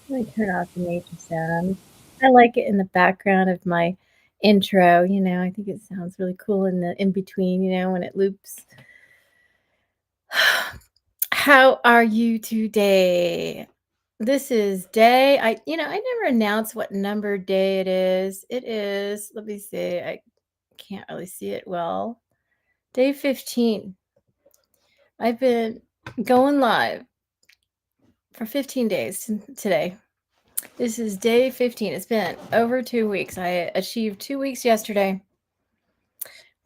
Let me turn off the nature sound. I like it in the background of my intro, I think it sounds really cool in the in between, when it loops. How are you today? This is day I never announce what number day it is. It is, let me see, I can't really see it well. Day 15. I've been going live for 15 days today. This is day 15. It's been over 2 weeks. I achieved 2 weeks yesterday.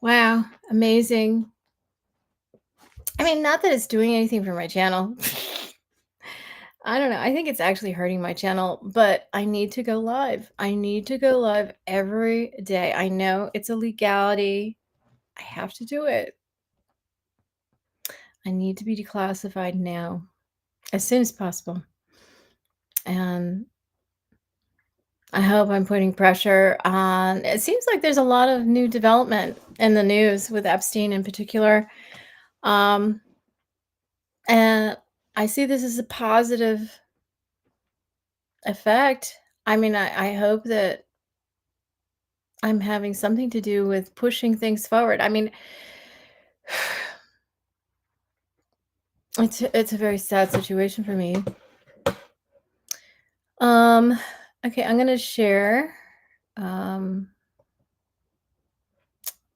Wow, amazing. I mean, not that it's doing anything for my channel. I don't know. I think it's actually hurting my channel, but I need to go live. I need to go live every day. I know it's a legality. I have to do it. I need to be declassified now, as soon as possible. And I hope I'm putting pressure on. It seems like there's a lot of new development in the news with Epstein in particular. And I see this as a positive effect. I mean, I hope that I'm having something to do with pushing things forward. I mean, it's a very sad situation for me. Okay, I'm gonna share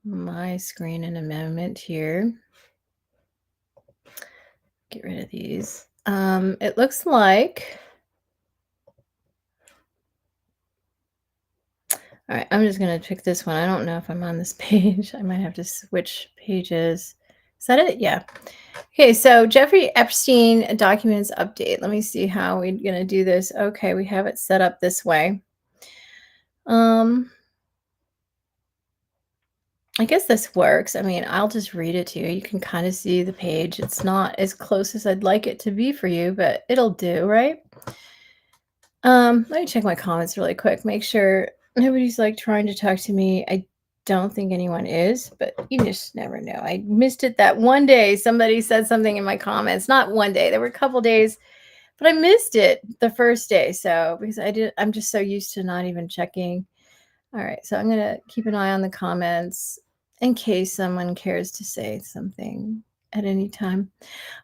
my screen in a moment here. Get rid of these. It looks like, all right, I'm just gonna pick this one. I don't know if I'm on this page. I might have to switch pages. Is that it? Yeah. Okay, so Jeffrey Epstein documents update. Let me see how we're gonna do this. Okay, we have it set up this way. I guess this works. I mean, I'll just read it to you. You can kind of see the page. It's not as close as I'd like it to be for you, but it'll do, right? Let me check my comments really quick. Make sure nobody's like trying to talk to me. I don't think anyone is, but you just never know. I missed it that one day. Somebody said something in my comments. Not one day. There were a couple days, but I missed it the first day. So because I'm just so used to not even checking. All right. So I'm gonna keep an eye on the comments in case someone cares to say something at any time.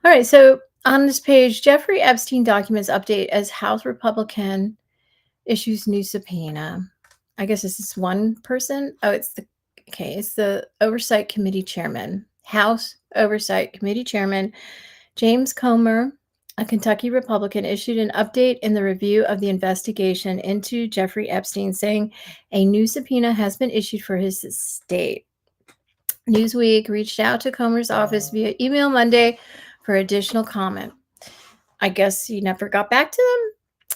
All right. So on this page, Jeffrey Epstein documents update as House Republican issues new subpoena. I guess this is one person. Oh, it's the Oversight Committee Chairman, House Oversight Committee Chairman James Comer, a Kentucky Republican, issued an update in the review of the investigation into Jeffrey Epstein, saying a new subpoena has been issued for his estate. Newsweek reached out to Comer's office via email Monday for additional comment. I guess he never got back to them.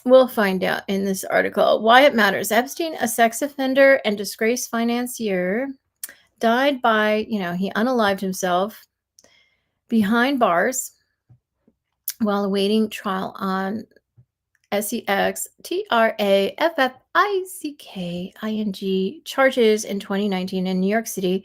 We'll find out in this article. Why it matters. Epstein, a sex offender and disgraced financier, died by, he unalived himself behind bars while awaiting trial on SEXTRAFFICKING charges in 2019 in New York City,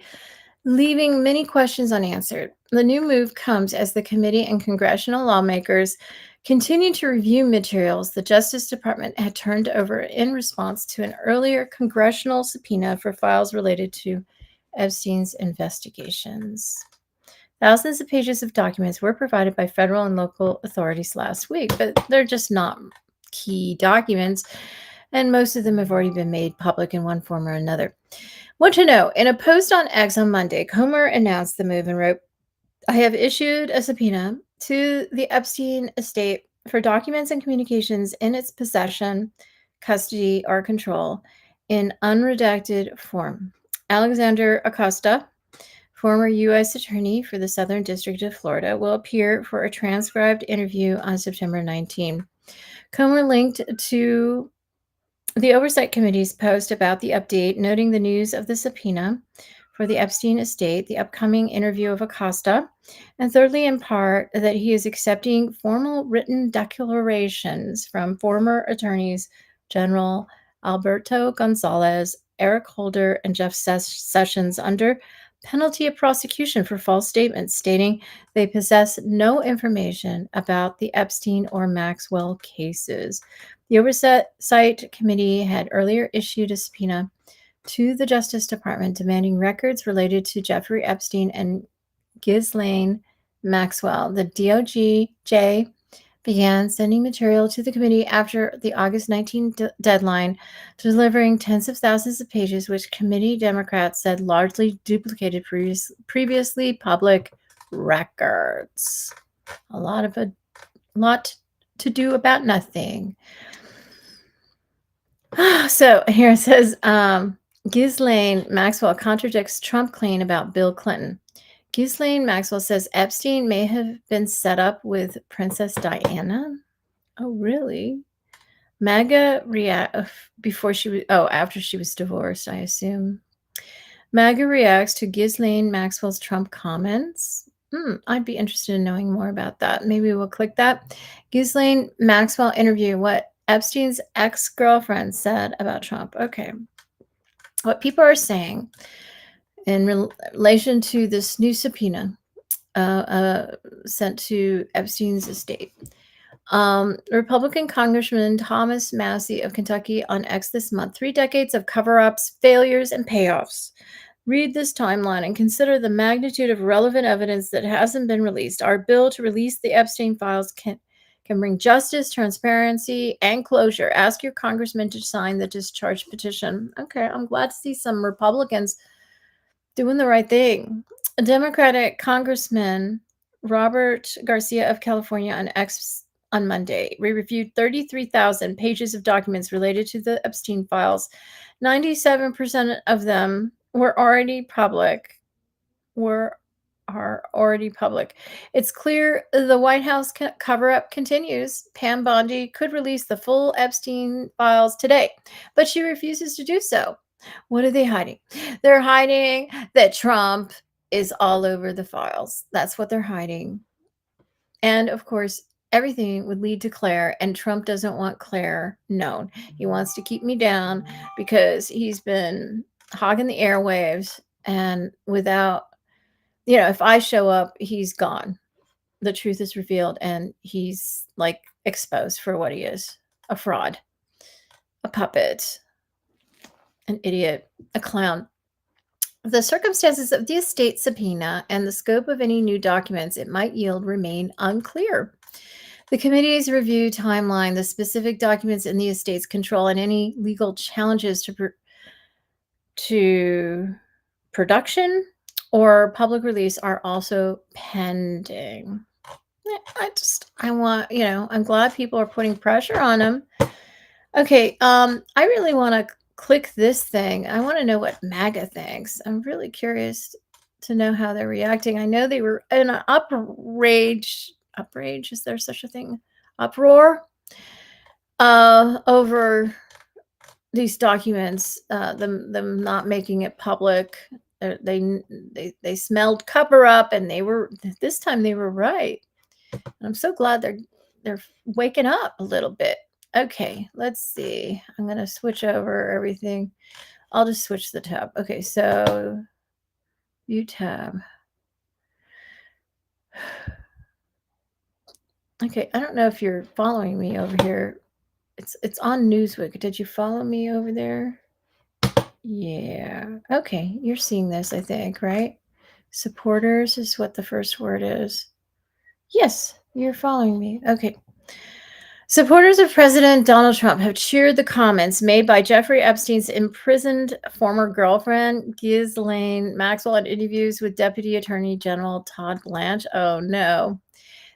leaving many questions unanswered. The new move comes as the committee and congressional lawmakers continue to review materials the Justice Department had turned over in response to an earlier congressional subpoena for files related to Epstein's investigations. Thousands of pages of documents were provided by federal and local authorities last week, but they're just not key documents, and most of them have already been made public in one form or another. What to know? In a post on X on Monday, Comer announced the move and wrote, I have issued a subpoena to the Epstein estate for documents and communications in its possession, custody, or control in unredacted form. Alexander Acosta, former U.S. Attorney for the Southern District of Florida, will appear for a transcribed interview on September 19. Comer linked to the Oversight Committee's post about the update, noting the news of the subpoena for the Epstein estate, the upcoming interview of Acosta, and thirdly, in part, that he is accepting formal written declarations from former attorneys General Alberto Gonzalez, Eric Holder, and Jeff Sessions under penalty of prosecution for false statements, stating they possess no information about the Epstein or Maxwell cases. The Oversight Committee had earlier issued a subpoena to the Justice Department demanding records related to Jeffrey Epstein and Ghislaine Maxwell. The DOJ began sending material to the committee after the August 19 deadline, delivering tens of thousands of pages, which committee Democrats said largely duplicated previously public records. A lot to do about nothing. So here it says, Ghislaine Maxwell contradicts Trump claim about Bill Clinton. Ghislaine Maxwell says Epstein may have been set up with Princess Diana. Oh, really? MAGA after she was divorced, I assume. MAGA reacts to Ghislaine Maxwell's Trump comments. I'd be interested in knowing more about that. Maybe we'll click that. Ghislaine Maxwell interview, what Epstein's ex-girlfriend said about Trump. Okay. What people are saying in relation to this new subpoena sent to Epstein's estate. Republican Congressman Thomas Massey of Kentucky on X this month, 3 decades of cover-ups, failures, and payoffs. Read this timeline and consider the magnitude of relevant evidence that hasn't been released. Our bill to release the Epstein files can bring justice, transparency, and closure. Ask your congressman to sign the discharge petition. Okay, I'm glad to see some Republicans doing the right thing. A Democratic Congressman Robert Garcia of California on X on Monday. We reviewed 33,000 pages of documents related to the Epstein files. 97% of them were already public. Are already public. It's clear the White House cover-up continues. Pam Bondi could release the full Epstein files today, but she refuses to do so. What are they hiding? They're hiding that Trump is all over the files. That's what they're hiding. And of course, everything would lead to Claire, and Trump doesn't want Claire known. He wants to keep me down because he's been hogging the airwaves, and without, if I show up, he's gone. The truth is revealed, and he's like exposed for what he is: a fraud, a puppet, an idiot, a clown. The circumstances of the estate subpoena and the scope of any new documents it might yield remain unclear. The committee's review timeline, the specific documents in the estate's control, and any legal challenges to production or public release are also pending. I'm glad people are putting pressure on him. Okay, I really want to click this thing. I want to know what MAGA thinks. I'm really curious to know how they're reacting. I know they were in an outrage. Is there such a thing? Uproar over these documents, them not making it public. They smelled cover up, and this time they were right. I'm so glad they're waking up a little bit. Okay, let's see. I'm going to switch over everything. I'll just switch the tab. Okay, so view tab. Okay, I don't know if you're following me over here. It's on Newsweek. Did you follow me over there? Yeah. Okay, you're seeing this, I think, right? Supporters is what the first word is. Yes, you're following me. Okay. Supporters of President Donald Trump have cheered the comments made by Jeffrey Epstein's imprisoned former girlfriend, Ghislaine Maxwell, in interviews with Deputy Attorney General Todd Blanche. Oh, no.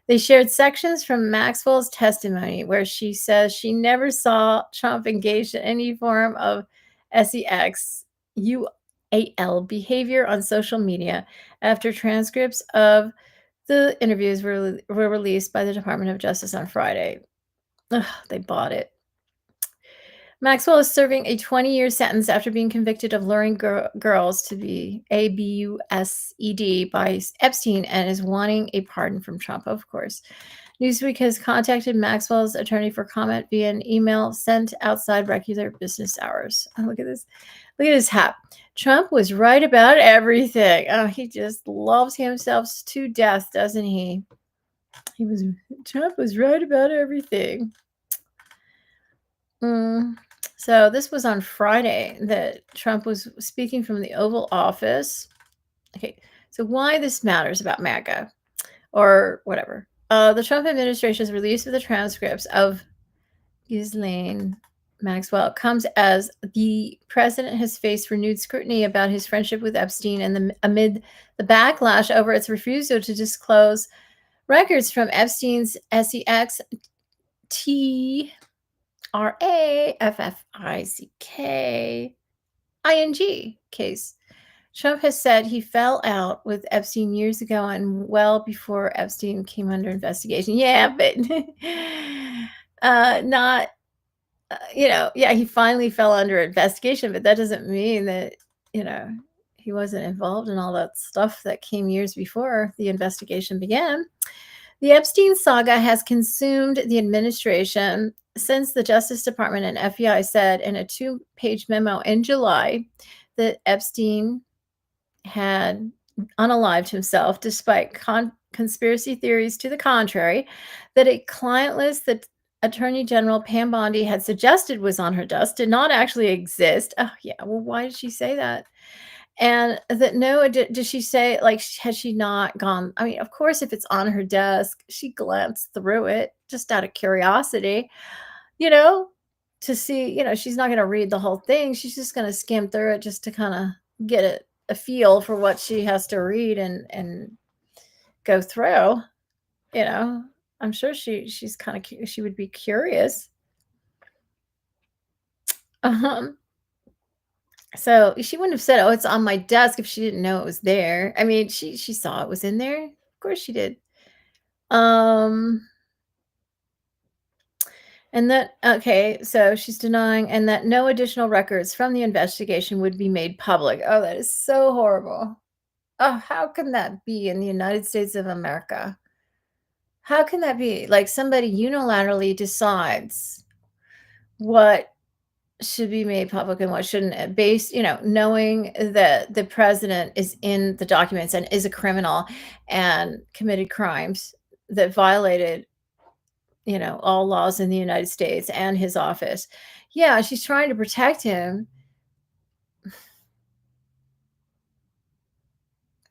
They shared sections from Maxwell's testimony where she says she never saw Trump engaged in any form of sex, UAL behavior on social media after transcripts of the interviews were released by the Department of Justice on Friday. Ugh, they bought it. Maxwell is serving a 20-year sentence after being convicted of luring girls to be abused by Epstein and is wanting a pardon from Trump, of course. Newsweek has contacted Maxwell's attorney for comment via an email sent outside regular business hours. Oh, look at this. Look at his hat. Trump was right about everything. Oh, he just loves himself to death, doesn't he? Trump was right about everything. So this was on Friday that Trump was speaking from the Oval Office. Okay, so why this matters about MAGA or whatever. The Trump administration's release of the transcripts of Ghislaine Maxwell comes as the president has faced renewed scrutiny about his friendship with Epstein and amid the backlash over its refusal to disclose records from Epstein's sex RAFFICKING case. Trump has said he fell out with Epstein years ago and well before Epstein came under investigation. Yeah, but he finally fell under investigation, but that doesn't mean that, he wasn't involved in all that stuff that came years before the investigation began. The Epstein saga has consumed the administration since the Justice Department and FBI said in a 2-page memo in July that Epstein had unalived himself despite conspiracy theories to the contrary, that a client list that Attorney General Pam Bondi had suggested was on her desk did not actually exist. Oh, yeah. Well, why did she say that? And that did she say, like, has she not gone? I mean, of course, if it's on her desk, she glanced through it just out of curiosity, to see, she's not going to read the whole thing. She's just going to skim through it just to kind of get a feel for what she has to read and go through. I'm sure she's kind of, she would be curious. So she wouldn't have said, "Oh, it's on my desk," if she didn't know it was there. I mean, she saw it was in there. Of course she did. So she's denying, and that no additional records from the investigation would be made public. Oh, that is so horrible. Oh, how can that be in the United States of America? How can that be? Like, somebody unilaterally decides what should be made public and what shouldn't, based, knowing that the president is in the documents and is a criminal and committed crimes that violated, all laws in the United States and his office. Yeah, she's trying to protect him,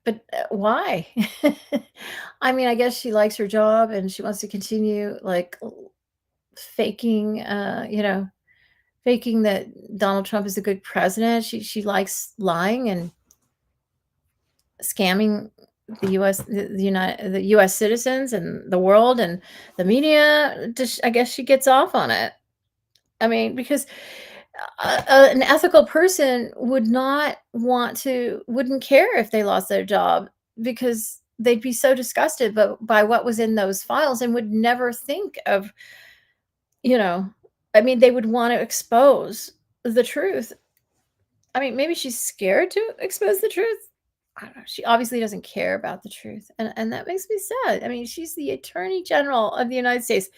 but why? I mean, I guess she likes her job and she wants to continue, like, faking, faking that Donald Trump is a good president. She likes lying and scamming the US citizens and the world and the media. Just, I guess she gets off on it. I mean, because an ethical person wouldn't care if they lost their job, because they'd be so disgusted by what was in those files and would never think of, you know, I mean, they would want to expose the truth. I mean, maybe she's scared to expose the truth. I don't know. She obviously doesn't care about the truth, and that makes me sad. I mean, she's the Attorney General of the United States,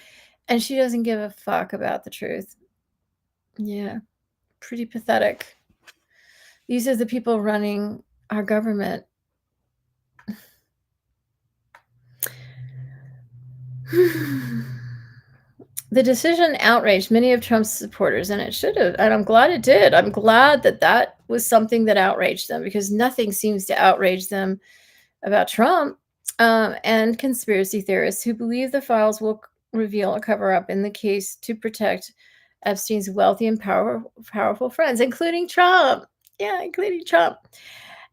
and she doesn't give a fuck about the truth. Yeah, pretty pathetic. These are the people running our government. The decision outraged many of Trump's supporters, and it should have, and I'm glad it did. I'm glad that that was something that outraged them, because nothing seems to outrage them about Trump, and conspiracy theorists who believe the files will reveal a cover up in the case to protect Epstein's wealthy and powerful friends, including Trump. Yeah, including Trump.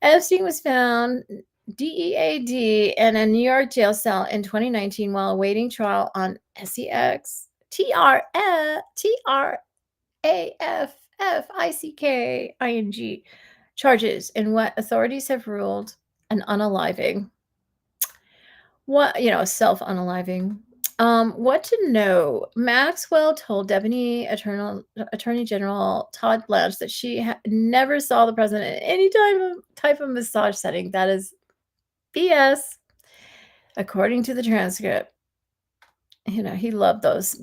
Epstein was found DEAD in a New York jail cell in 2019 while awaiting trial on SEX TRAFFICKING charges in what authorities have ruled an unaliving. What, self-unaliving. What to know? Maxwell told Attorney General Todd Blanche that she never saw the president in any type of massage setting. That is BS, according to the transcript. He loved those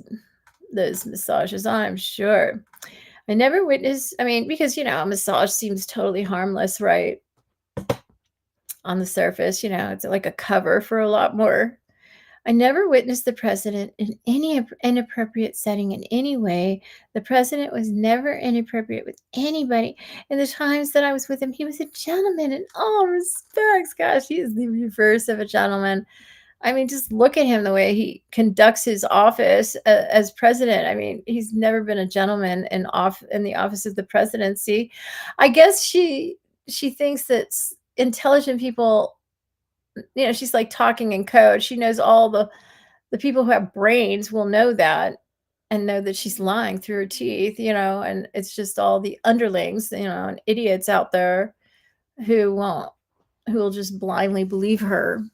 massages, I'm sure. I never witnessed. I mean, because a massage seems totally harmless, right? On the surface, it's like a cover for a lot more. I never witnessed the president in any inappropriate setting in any way. The president was never inappropriate with anybody. In the times that I was with him, he was a gentleman in all respects. Gosh, he is the reverse of a gentleman. I mean, just look at him, the way he conducts his office as president. I mean, he's never been a gentleman in the office of the presidency. I guess she thinks that intelligent people, she's like talking in code. She knows all the people who have brains will know that, and know that she's lying through her teeth, and it's just all the underlings, and idiots out there who will just blindly believe her.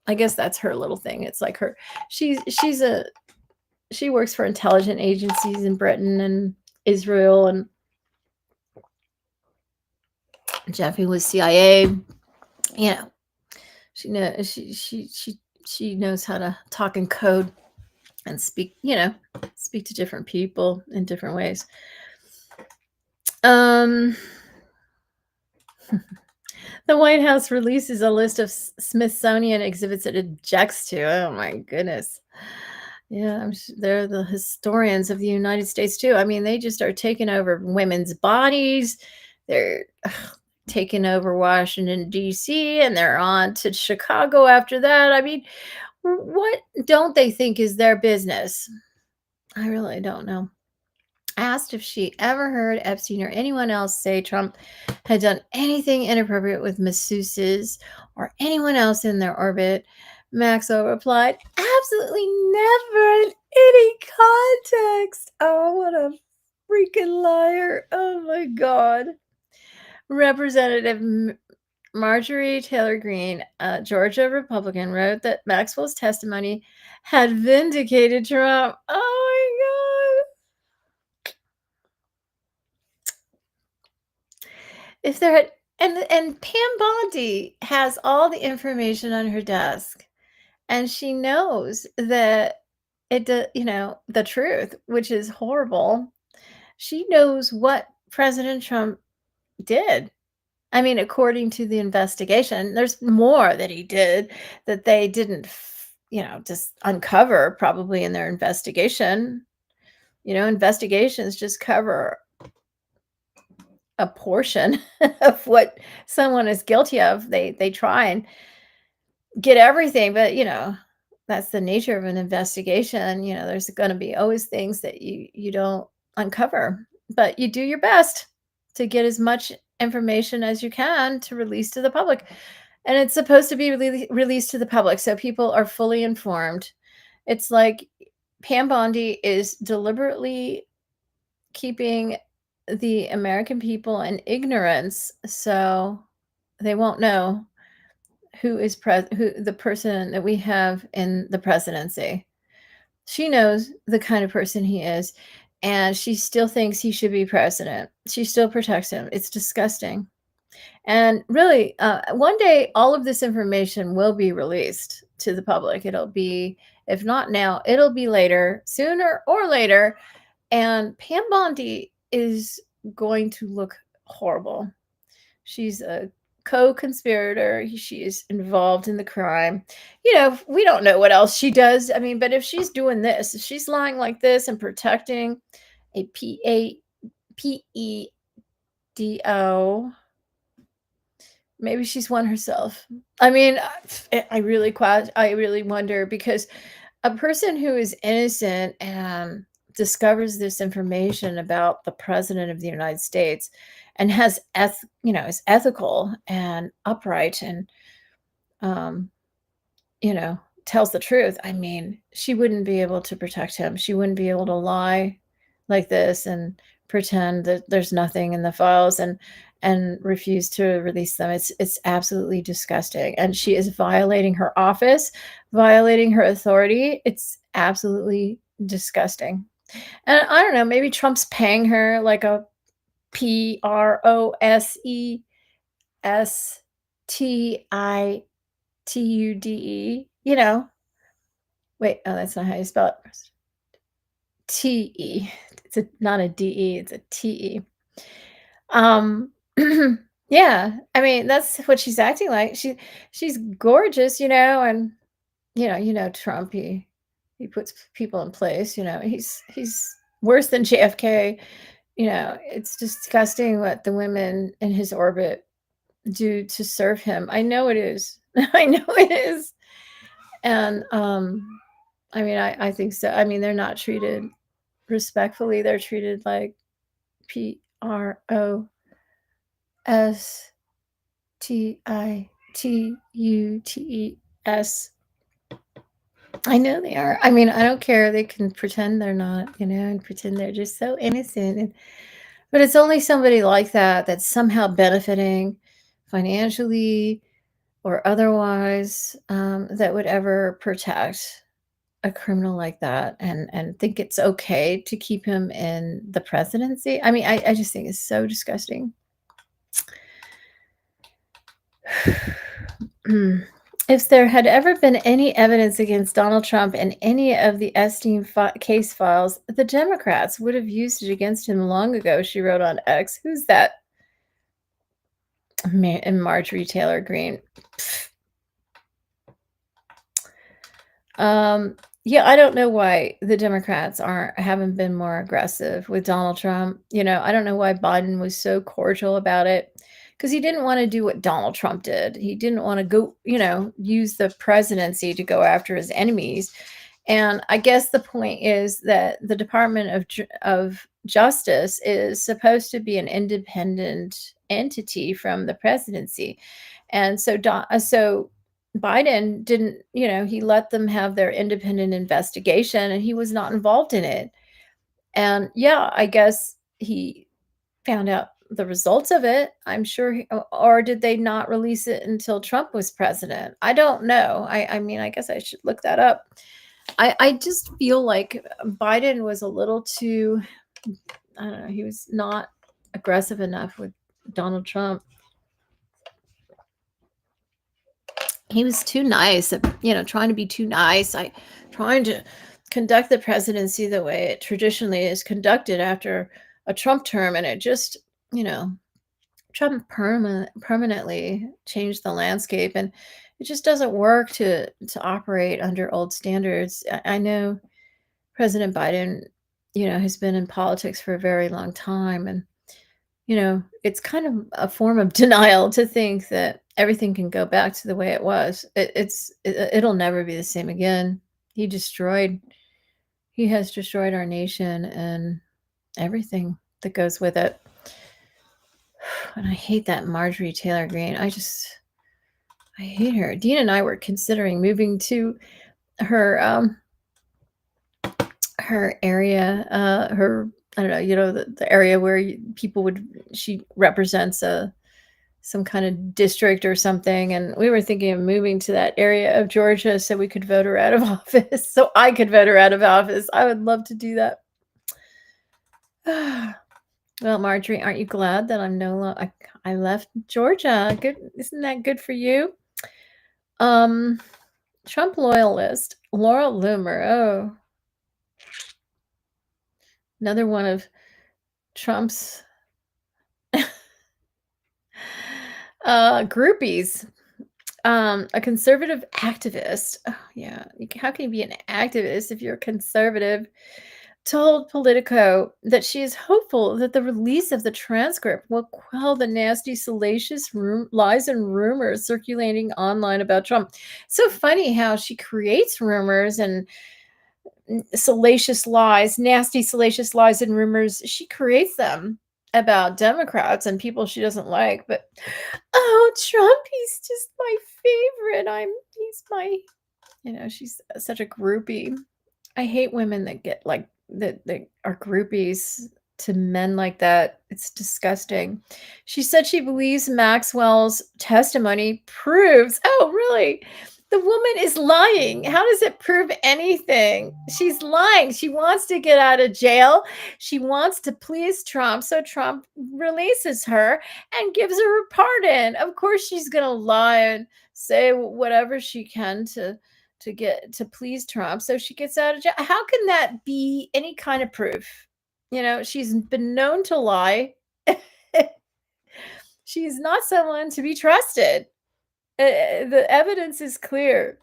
I guess that's her little thing. It's like she works for intelligence agencies in Britain and Israel, and Jeffy was CIA. She knows she knows how to talk in code and speak to different people in different ways. The White House releases a list of Smithsonian exhibits it objects to. Oh my goodness. Yeah, they're the historians of the United States too. I mean, they just are taking over women's bodies. They're taking over Washington, D.C., and they're on to Chicago after that. I mean, what don't they think is their business? I really don't know. Asked if she ever heard Epstein or anyone else say Trump had done anything inappropriate with masseuses or anyone else in their orbit, Maxwell replied, absolutely never in any context. Oh, what a freaking liar. Oh my God. Representative Marjorie Taylor Greene, a Georgia Republican, wrote that Maxwell's testimony had vindicated Trump. Oh my God. If there had, and Pam Bondi has all the information on her desk, and she knows that the truth, which is horrible. She knows what President Trump did. I mean, according to the investigation, there's more that he did that they didn't, just uncover probably in their investigation. Investigations just cover a portion of what someone is guilty of. They try and get everything, but that's the nature of an investigation. There's going to be always things that you don't uncover, but you do your best to get as much information as you can to release to the public. And it's supposed to be released to the public so people are fully informed. It's like Pam Bondi is deliberately keeping the American people in ignorance so they won't know who the person that we have in the presidency. She knows the kind of person he is, and she still thinks he should be president. She still protects him. It's disgusting. And really, one day, all of this information will be released to the public. It'll be, if not now, it'll be later, sooner or later. And Pam Bondi is going to look horrible. She's a co-conspirator. She is involved in the crime. We don't know what else she does. I mean, but if she's doing this, if she's lying like this and protecting a PEDO, maybe she's one herself. I mean, I really wonder, because a person who is innocent and discovers this information about the president of the United States and is ethical and upright and, um, tells the truth. I mean, she wouldn't be able to protect him. She wouldn't be able to lie like this and pretend that there's nothing in the files and refuse to release them. It's absolutely disgusting. And she is violating her office, violating her authority. It's absolutely disgusting. And I don't know, maybe Trump's paying her like a PROSESTITUDE, Wait, oh, that's not how you spell it. TE. It's not a DE, it's a TE. Yeah, I mean, that's what she's acting like. She's gorgeous, and Trump, he puts people in place. He's worse than JFK. It's disgusting what the women in his orbit do to serve him. I know it is. I know it is. And I mean, I think so. I mean, they're not treated respectfully. They're treated like PROSTITUTES. I know they are. I mean, I don't care. They can pretend they're not, and pretend they're just so innocent. But it's only somebody like that that's somehow benefiting financially or otherwise, that would ever protect a criminal like that and think it's okay to keep him in the presidency. I mean, I just think it's so disgusting. If there had ever been any evidence against Donald Trump in any of the Epstein case files, the Democrats would have used it against him long ago, she wrote on X. Who's that? And Marjorie Taylor Greene. Yeah, I don't know why the Democrats haven't been more aggressive with Donald Trump. I don't know why Biden was so cordial about it, because he didn't want to do what Donald Trump did. He didn't want to go, use the presidency to go after his enemies. And I guess the point is that the Department of Justice is supposed to be an independent entity from the presidency. And so Biden didn't, he let them have their independent investigation and he was not involved in it. And yeah, I guess he found out the results of it. I'm sure, or did they not release it until Trump was president? I don't know. I mean, I guess I should look that up. I just feel like Biden was a little too, I don't know, he was not aggressive enough with Donald Trump. he was too nice, trying to be too nice. Trying to conduct the presidency the way it traditionally is conducted after a Trump term, and it just, you know, Trump permanently changed the landscape, and it just doesn't work to operate under old standards. I know President Biden, has been in politics for a very long time, and it's kind of a form of denial to think that everything can go back to the way it was. It'll never be the same again. He destroyed he has destroyed our nation and everything that goes with it. And I hate that Marjorie Taylor Greene. I hate her. Dean and I were considering moving to her her area, her I don't know, the area where people would she represents some kind of district or something, and we were thinking of moving to that area of Georgia so we could vote her out of office, so I could vote her out of office. I would love to do that. Well, Marjorie, aren't you glad that I'm no longer I left Georgia? Good, isn't that good for you? Trump loyalist Laura Loomer. Oh, another one of Trump's groupies. A conservative activist. Oh, yeah. How can you be an activist if you're a conservative? Told Politico that she is hopeful that the release of the transcript will quell the nasty, salacious lies and rumors circulating online about Trump. So funny how she creates rumors and salacious lies, nasty, salacious lies and rumors. She creates them about Democrats and people she doesn't like. But oh, Trump, he's just my favorite. He's my, she's such a groupie. I hate women that get like that are groupies to men like that. It's disgusting. She said she believes Maxwell's testimony proves, oh, really? The woman is lying. How does it prove anything? She's lying. She wants to get out of jail. She wants to please Trump. So Trump releases her and gives her a pardon. Of course, she's going to lie and say whatever she can to get to please Trump. So she gets out of jail. How can that be any kind of proof? She's been known to lie. She's not someone to be trusted. The evidence is clear.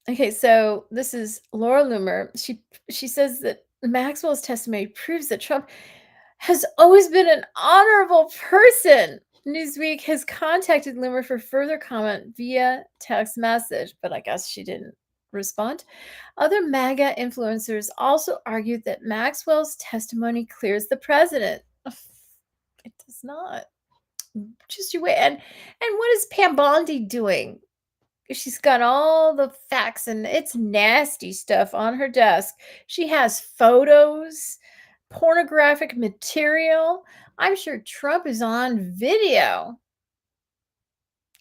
Okay, so this is Laura Loomer. She says that Maxwell's testimony proves that Trump has always been an honorable person. Newsweek has contacted Loomer for further comment via text message, but I guess she didn't respond. Other MAGA influencers also argued that Maxwell's testimony clears the president. It does not. Just you wait. And what is Pam Bondi doing? She's got all the facts and it's nasty stuff on her desk. She has photos, pornographic material. I'm sure Trump is on video.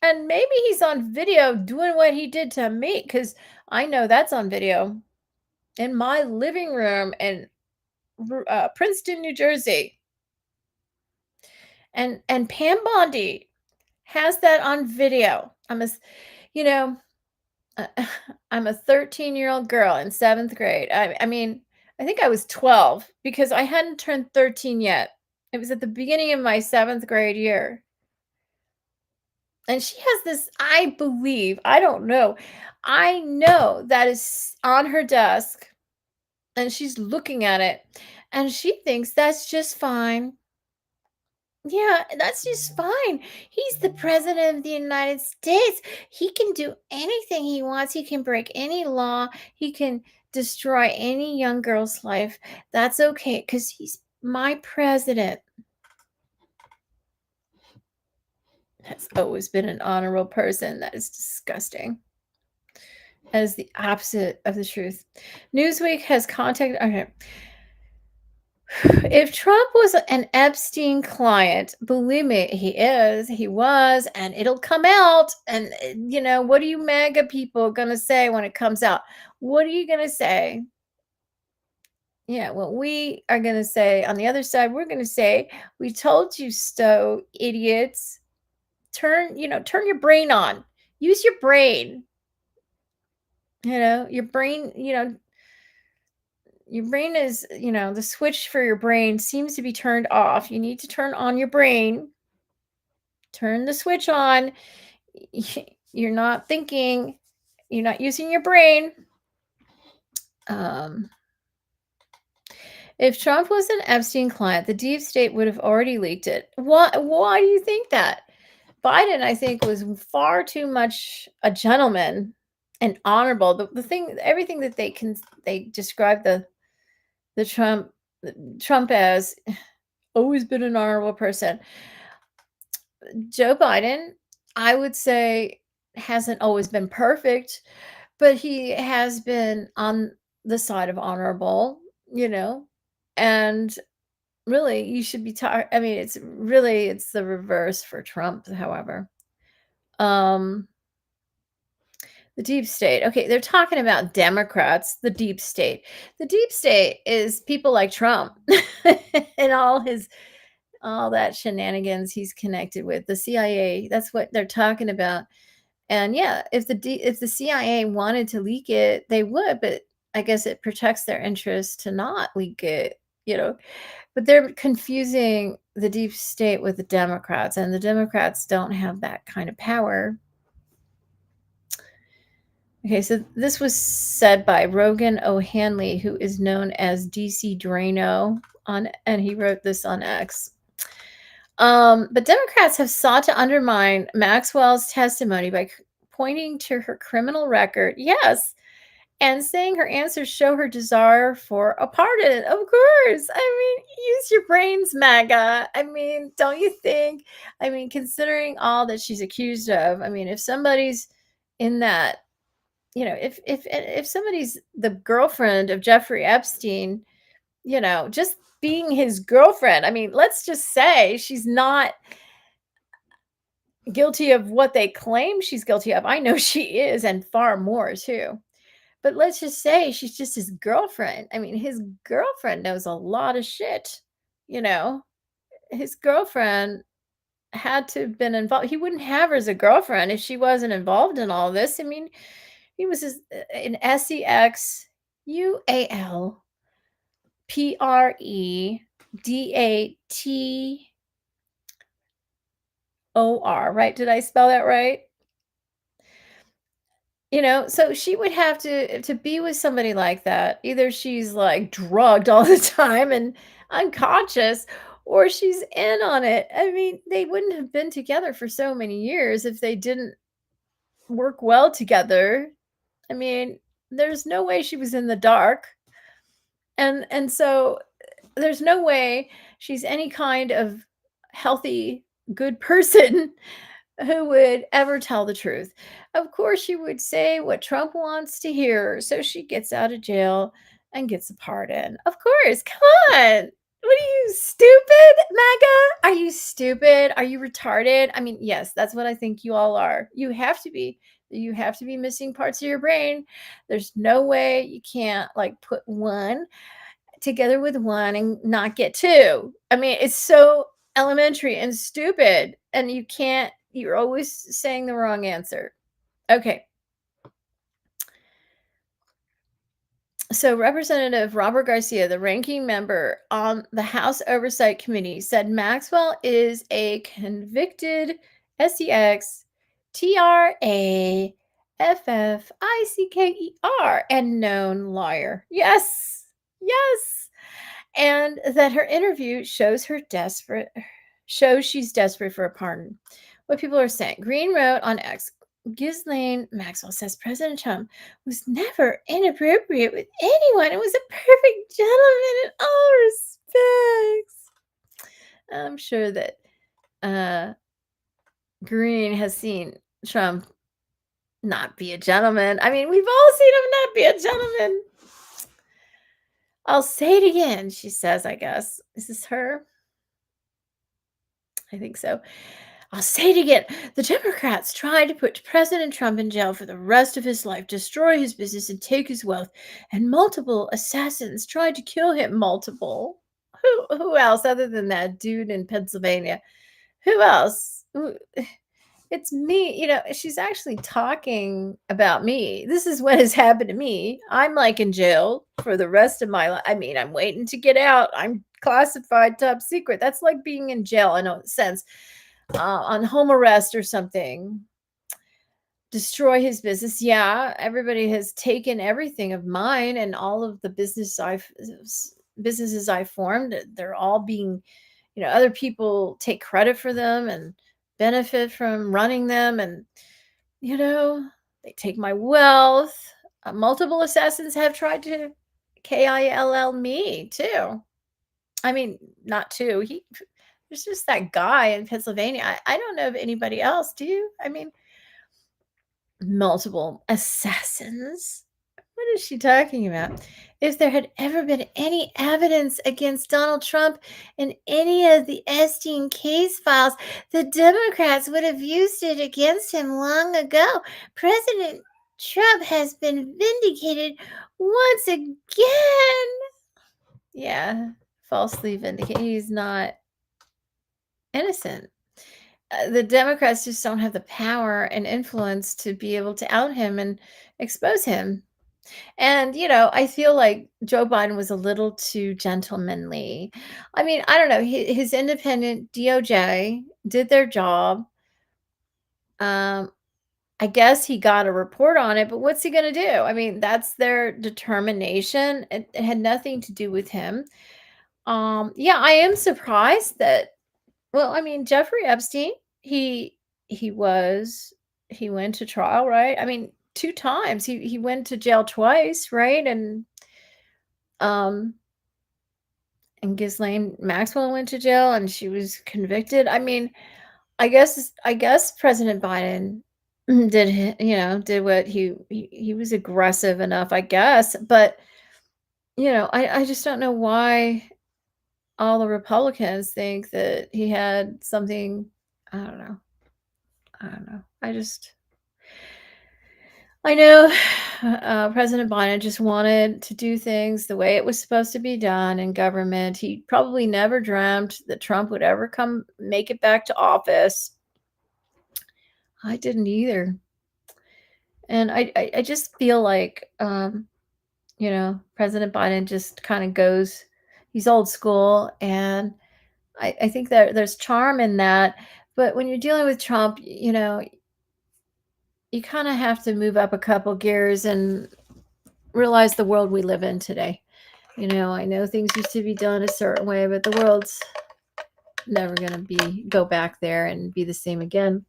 And maybe he's on video doing what he did to me, because I know that's on video in my living room in Princeton, New Jersey. And Pam Bondi has that on video. I'm a 13-year-old girl in 7th grade. I mean, I think I was 12 because I hadn't turned 13 yet. It was at the beginning of my 7th grade year. And she has this, I believe, I don't know. I know that is on her desk and she's looking at it and she thinks that's just fine. Yeah, that's just fine. He's the president of the United States. He can do anything he wants. He can break any law. He can destroy any young girl's life. That's okay because he's my president. Has always been an honorable person. That is disgusting. That is the opposite of the truth. Newsweek has contacted. Okay. If Trump was an Epstein client, believe me, he was, and it'll come out. And, what are you MAGA people going to say when it comes out? What are you going to say? Yeah, what we are going to say on the other side, we're going to say, we told you so, idiots. turn your brain on. Use your brain. Your brain, your brain is, the switch for your brain seems to be turned off. You need to turn on your brain. Turn the switch on. You're not thinking. You're not using your brain. If Trump was an Epstein client, the deep state would have already leaked it. Why do you think that? Biden, I think, was far too much a gentleman and honorable. Everything that they describe the Trump as always been an honorable person. Joe Biden, I would say, hasn't always been perfect, but he has been on the side of honorable, and really you should be I mean, it's the reverse for Trump, however. The deep state. Okay, they're talking about Democrats, the deep state. The deep state is people like Trump and all that shenanigans he's connected with. The CIA, that's what they're talking about. And yeah, if the CIA wanted to leak it, they would, but I guess it protects their interest to not leak it, But they're confusing the deep state with the Democrats, and the Democrats don't have that kind of power. Okay, so this was said by Rogan O'Hanley, who is known as DC Drano, and he wrote this on X. But Democrats have sought to undermine Maxwell's testimony by pointing to her criminal record, yes, and saying her answers show her desire for a pardon. Of course. I mean, use your brains, MAGA. I mean, don't you think? I mean, considering all that she's accused of, I mean, if somebody's in that, if somebody's the girlfriend of Jeffrey Epstein, just being his girlfriend, I mean, let's just say she's not guilty of what they claim she's guilty of. I know she is, and far more too. But let's just say she's just his girlfriend. I mean, his girlfriend knows a lot of shit. His girlfriend had to have been involved. He wouldn't have her as a girlfriend if she wasn't involved in all this. I mean, he was an SEXUALPREDATOR, right? Did I spell that right? So she would have to be with somebody like that. Either she's like drugged all the time and unconscious, or she's in on it. I mean, they wouldn't have been together for so many years if they didn't work well together. I mean, there's no way she was in the dark. And so there's no way she's any kind of healthy, good person who would ever tell the truth. Of course, she would say what Trump wants to hear, so she gets out of jail and gets a pardon. Of course, come on. What are you, stupid, MAGA? Are you stupid? Are you retarded? I mean, yes, that's what I think you all are. You have to be. You have to be missing parts of your brain. There's no way you can't put one together with one and not get two. I mean, it's so elementary and stupid, and you're always saying the wrong answer. Okay. So Representative Robert Garcia, the ranking member on the House Oversight Committee, said Maxwell is a convicted SEXTRAFFICKER and known liar. Yes. Yes. And that her interview shows she's desperate for a pardon. What people are saying. Green wrote on X, Ghislaine Maxwell says President Trump was never inappropriate with anyone and was a perfect gentleman in all respects. I'm sure that Green has seen Trump not be a gentleman. I mean, we've all seen him not be a gentleman. I'll say it again, she says, I guess. Is this her? I think so. I'll say it again. The Democrats tried to put President Trump in jail for the rest of his life, destroy his business, and take his wealth. And multiple assassins tried to kill him. Multiple. Who else other than that dude in Pennsylvania? Who else? it's me. She's actually talking about me. This is what has happened to me. I'm like in jail for the rest of my life. I mean, I'm waiting to get out. I'm classified top secret. That's like being in jail in a sense, on home arrest or something. Destroy his business. Yeah, everybody has taken everything of mine and all of the businesses I formed. They're all being, other people take credit for them and benefit from running them, and you know, they take my wealth. Multiple assassins have tried to kill me too. I mean, not two. There's just that guy in Pennsylvania. I don't know of anybody else. Do you? I mean, multiple assassins? What is she talking about? If there had ever been any evidence against Donald Trump in any of the Epstein case files, the Democrats would have used it against him long ago. President Trump has been vindicated once again. Yeah, falsely vindicated. He's not innocent. The Democrats just don't have the power and influence to be able to out him and expose him. And, I feel like Joe Biden was a little too gentlemanly. I mean, I don't know. His independent DOJ did their job. Um, I guess he got a report on it, but what's he going to do? I mean, that's their determination. It had nothing to do with him. Yeah, I am surprised that, well, I mean, Jeffrey Epstein, he he was he went to trial, right? I mean, 2 times. He went to jail twice, right? Um and Ghislaine Maxwell went to jail and she was convicted. I mean, I guess President Biden did what he was aggressive enough, I guess, but I just don't know why all the Republicans think that he had something. I don't know. I don't know. I know President Biden just wanted to do things the way it was supposed to be done in government. He probably never dreamt that Trump would ever come make it back to office. I didn't either. And I just feel like, President Biden just kind of goes, he's old school. And I think that there's charm in that. But when you're dealing with Trump, you kind of have to move up a couple gears and realize the world we live in today. I know things used to be done a certain way, but the world's never going to go back there and be the same again.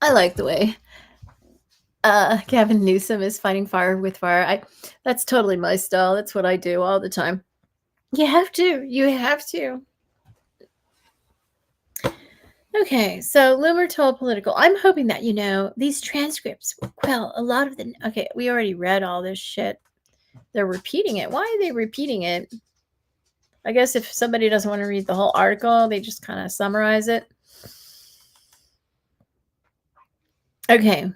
I like the way Gavin Newsom is fighting fire with fire. That's totally my style. That's what I do all the time. You have to. You have to. Okay, so Loomer told Political, I'm hoping that, these transcripts will quell a lot of the. Okay, we already read all this shit. They're repeating it. Why are they repeating it? I guess if somebody doesn't want to read the whole article, they just kind of summarize it. Okay.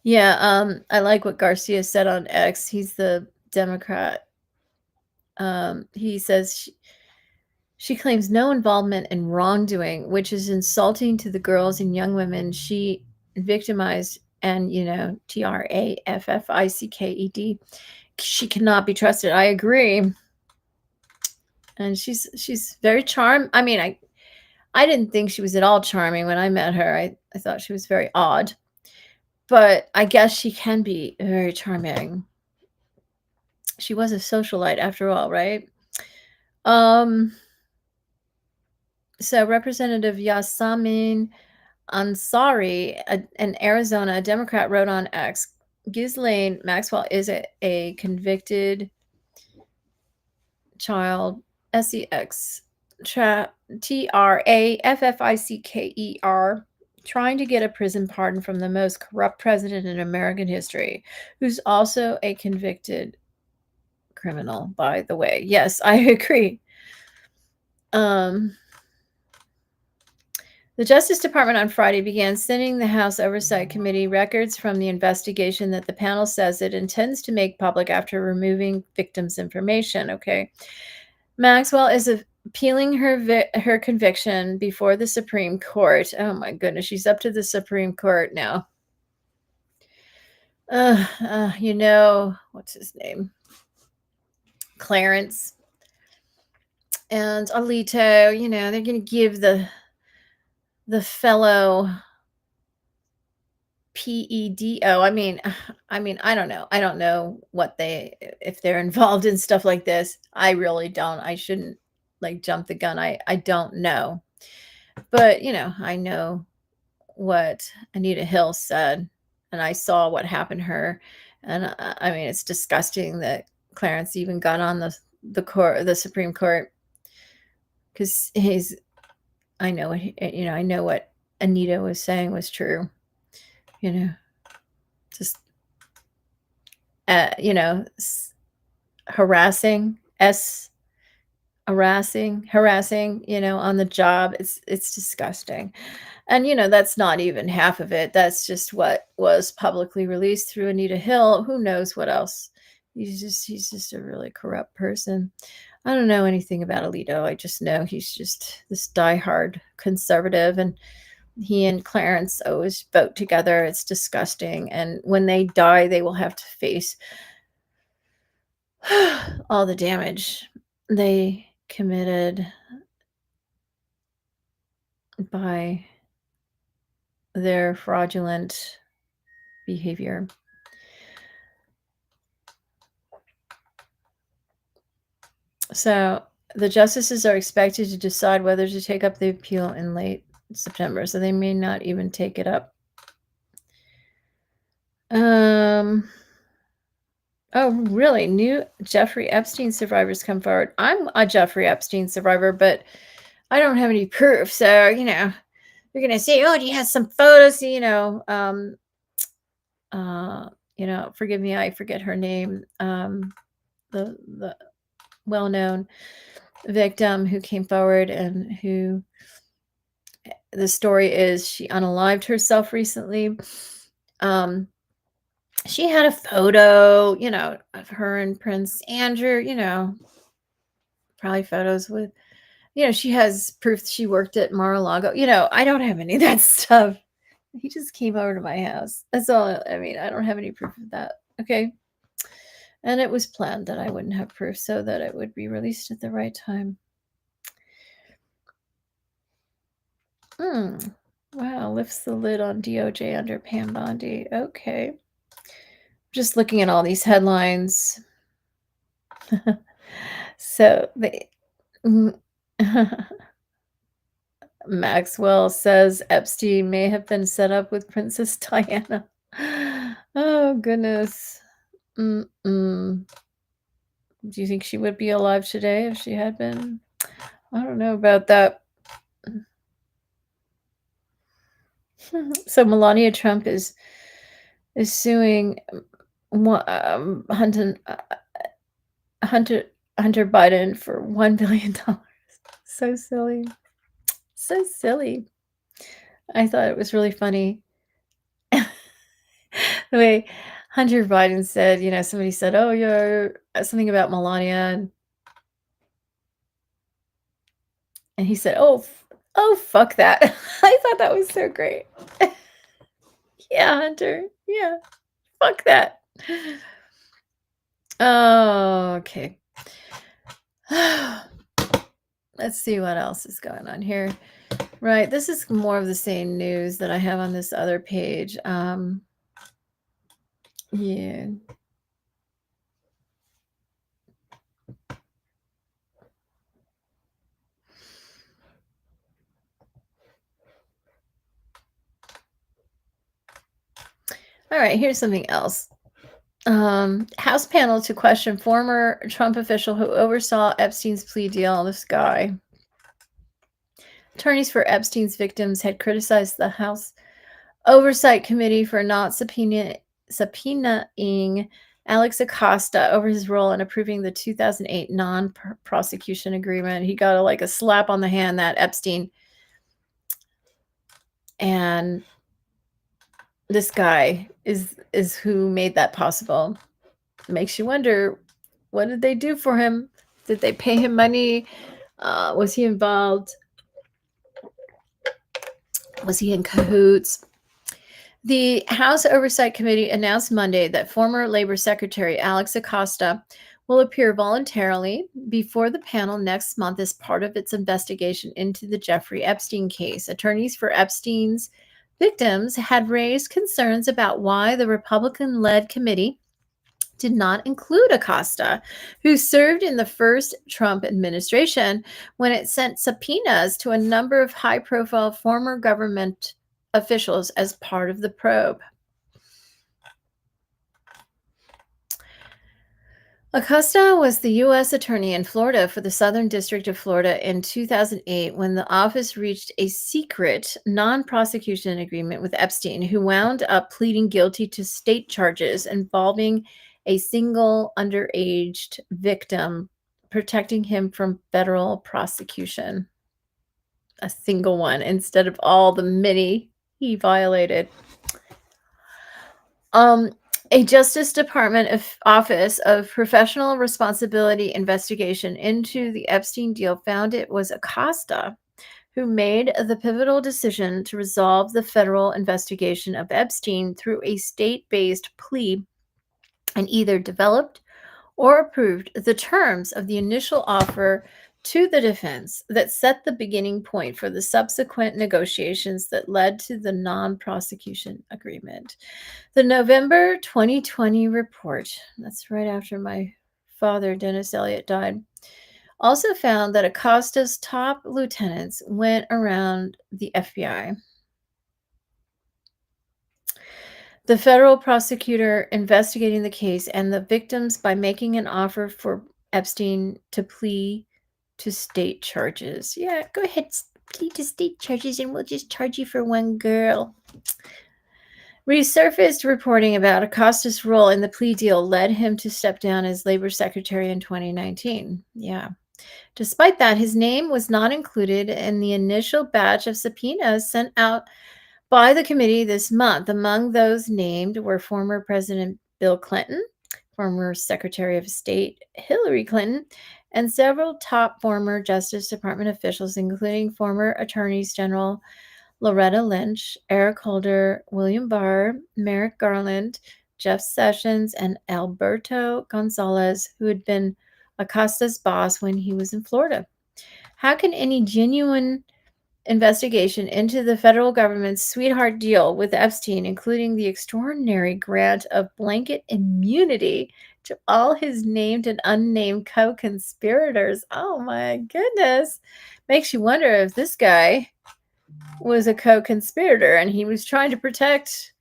Yeah, I like what Garcia said on X. He's the Democrat. He says she claims no involvement in wrongdoing, which is insulting to the girls and young women she victimized. And, Trafficked. She cannot be trusted. I agree. And she's very charming. I mean, I didn't think she was at all charming when I met her. I thought she was very odd. But I guess she can be very charming. She was a socialite after all, right? So Representative Yasamin Ansari, an Arizona Democrat, wrote on X, Ghislaine Maxwell is a convicted child, SEX, Trafficker, trying to get a prison pardon from the most corrupt president in American history, who's also a convicted criminal, by the way. Yes, I agree. The The Justice Department on Friday began sending the House Oversight Committee records from the investigation that the panel says it intends to make public after removing victims' information. Okay. Maxwell is appealing her conviction before the Supreme Court. Oh my goodness, she's up to the Supreme Court now. What's his name? Clarence and Alito, they're going to give the fellow PEDO. I mean, I don't know. I don't know if they're involved in stuff like this. I really don't. I shouldn't jump the gun. I don't know. But, I know what Anita Hill said, and I saw what happened to her. And I mean, it's disgusting that Clarence even got on the Supreme Court, because I know what Anita was saying was true. Just harassing on the job. It's disgusting. And that's not even half of it. That's just what was publicly released through Anita Hill. Who knows what else? He's just a really corrupt person. I don't know anything about Alito. I just know he's just this diehard conservative, and he and Clarence always vote together. It's disgusting. And when they die, they will have to face all the damage they committed by their fraudulent behavior. So the justices are expected to decide whether to take up the appeal in late September, so they may not even take it up. Oh, really? New Jeffrey Epstein survivors come forward. I'm a Jeffrey Epstein survivor, but I don't have any proof. So, you're going to say, oh, he has some photos, forgive me, I forget her name. The well-known victim who came forward, and who the story is she unalived herself recently. She had a photo, of her and Prince Andrew, probably photos with, she has proof she worked at Mar-a-Lago. I don't have any of that stuff. He just came over to my house. That's all. I mean, I don't have any proof of that. Okay. And it was planned that I wouldn't have proof, so that it would be released at the right time. Wow, lifts the lid on DOJ under Pam Bondi. Okay. Just looking at all these headlines. So Maxwell says Epstein may have been set up with Princess Diana. Oh, goodness. Do you think she would be alive today if she had been? I don't know about that. So Melania Trump is suing Hunter Biden for $1 billion. So silly. So silly. I thought it was really funny. The way Hunter Biden said, somebody said, oh, you're something about Melania. And he said, oh, fuck that. I thought that was so great. Yeah, Hunter. Yeah. Fuck that. Oh, okay. Let's see what else is going on here. Right. This is more of the same news that I have on this other page. Yeah. All right, here's something else. House panel to question former Trump official who oversaw Epstein's plea deal. This guy. Attorneys for Epstein's victims had criticized the House Oversight Committee for not subpoenaing Alex Acosta over his role in approving the 2008 non-prosecution agreement. He got a slap on the hand, that Epstein. And this guy is who made that possible. Makes you wonder, what did they do for him? Did they pay him money? Was he involved? Was he in cahoots? The House Oversight Committee announced Monday that former Labor Secretary Alex Acosta will appear voluntarily before the panel next month as part of its investigation into the Jeffrey Epstein case. Attorneys for Epstein's victims had raised concerns about why the Republican-led committee did not include Acosta, who served in the first Trump administration when it sent subpoenas to a number of high-profile former government officials as part of the probe. Acosta was the U.S. Attorney in Florida for the Southern District of Florida in 2008 when the office reached a secret non-prosecution agreement with Epstein, who wound up pleading guilty to state charges involving a single underage victim, protecting him from federal prosecution. A single one instead of all the many he violated. A Justice Department Office of Professional Responsibility investigation into the Epstein deal found it was Acosta who made the pivotal decision to resolve the federal investigation of Epstein through a state-based plea and either developed or approved the terms of the initial offer to the defense that set the beginning point for the subsequent negotiations that led to the non-prosecution agreement. The November 2020 report, that's right after my father, Dennis Elliott, died, also found that Acosta's top lieutenants went around the FBI. The federal prosecutor investigating the case and the victims by making an offer for Epstein to plea to state charges. Yeah, go ahead, plead to state charges and we'll just charge you for one girl. Resurfaced reporting about Acosta's role in the plea deal led him to step down as labor secretary in 2019. Yeah. Despite that, his name was not included in the initial batch of subpoenas sent out by the committee this month. Among those named were former President Bill Clinton, former Secretary of State Hillary Clinton, and several top former Justice Department officials, including former Attorneys General Loretta Lynch, Eric Holder, William Barr, Merrick Garland, Jeff Sessions, and Alberto Gonzalez, who had been Acosta's boss when he was in Florida. How can any genuine investigation into the federal government's sweetheart deal with Epstein, including the extraordinary grant of blanket immunity to all his named and unnamed co-conspirators, oh my goodness, makes you wonder if this guy was a co-conspirator and he was trying to protect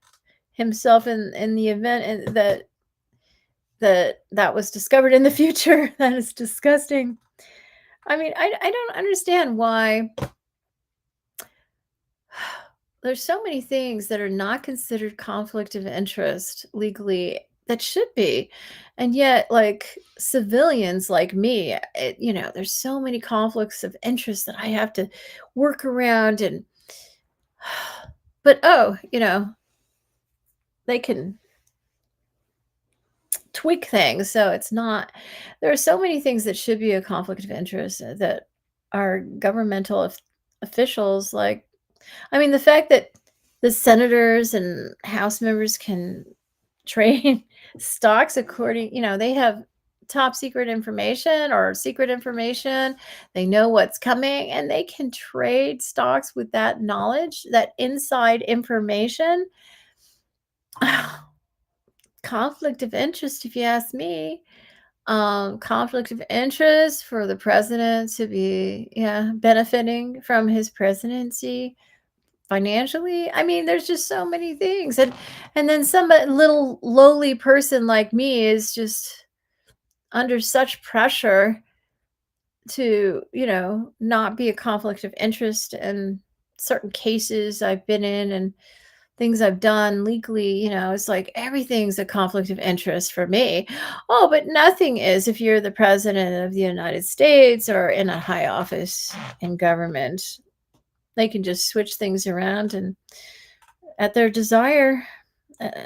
himself in the event that was discovered in the future. That is disgusting. I mean, I don't understand why there's so many things that are not considered conflict of interest legally that should be. And yet, like civilians like me, there's so many conflicts of interest that I have to work around but they can tweak things. So it's not, there are so many things that should be a conflict of interest that are governmental officials. Like, I mean, the fact that the senators and House members can trade stocks according, they have top secret information or secret information. They know what's coming and they can trade stocks with that knowledge, that inside information. Conflict of interest, if you ask me. Conflict of interest for the president to be, benefiting from his presidency financially. I mean, there's just so many things. And then some little lowly person like me is just under such pressure to, not be a conflict of interest in certain cases I've been in and things I've done legally. It's like everything's a conflict of interest for me. Oh, but nothing is if you're the president of the United States or in a high office in government. They can just switch things around and at their desire. Uh,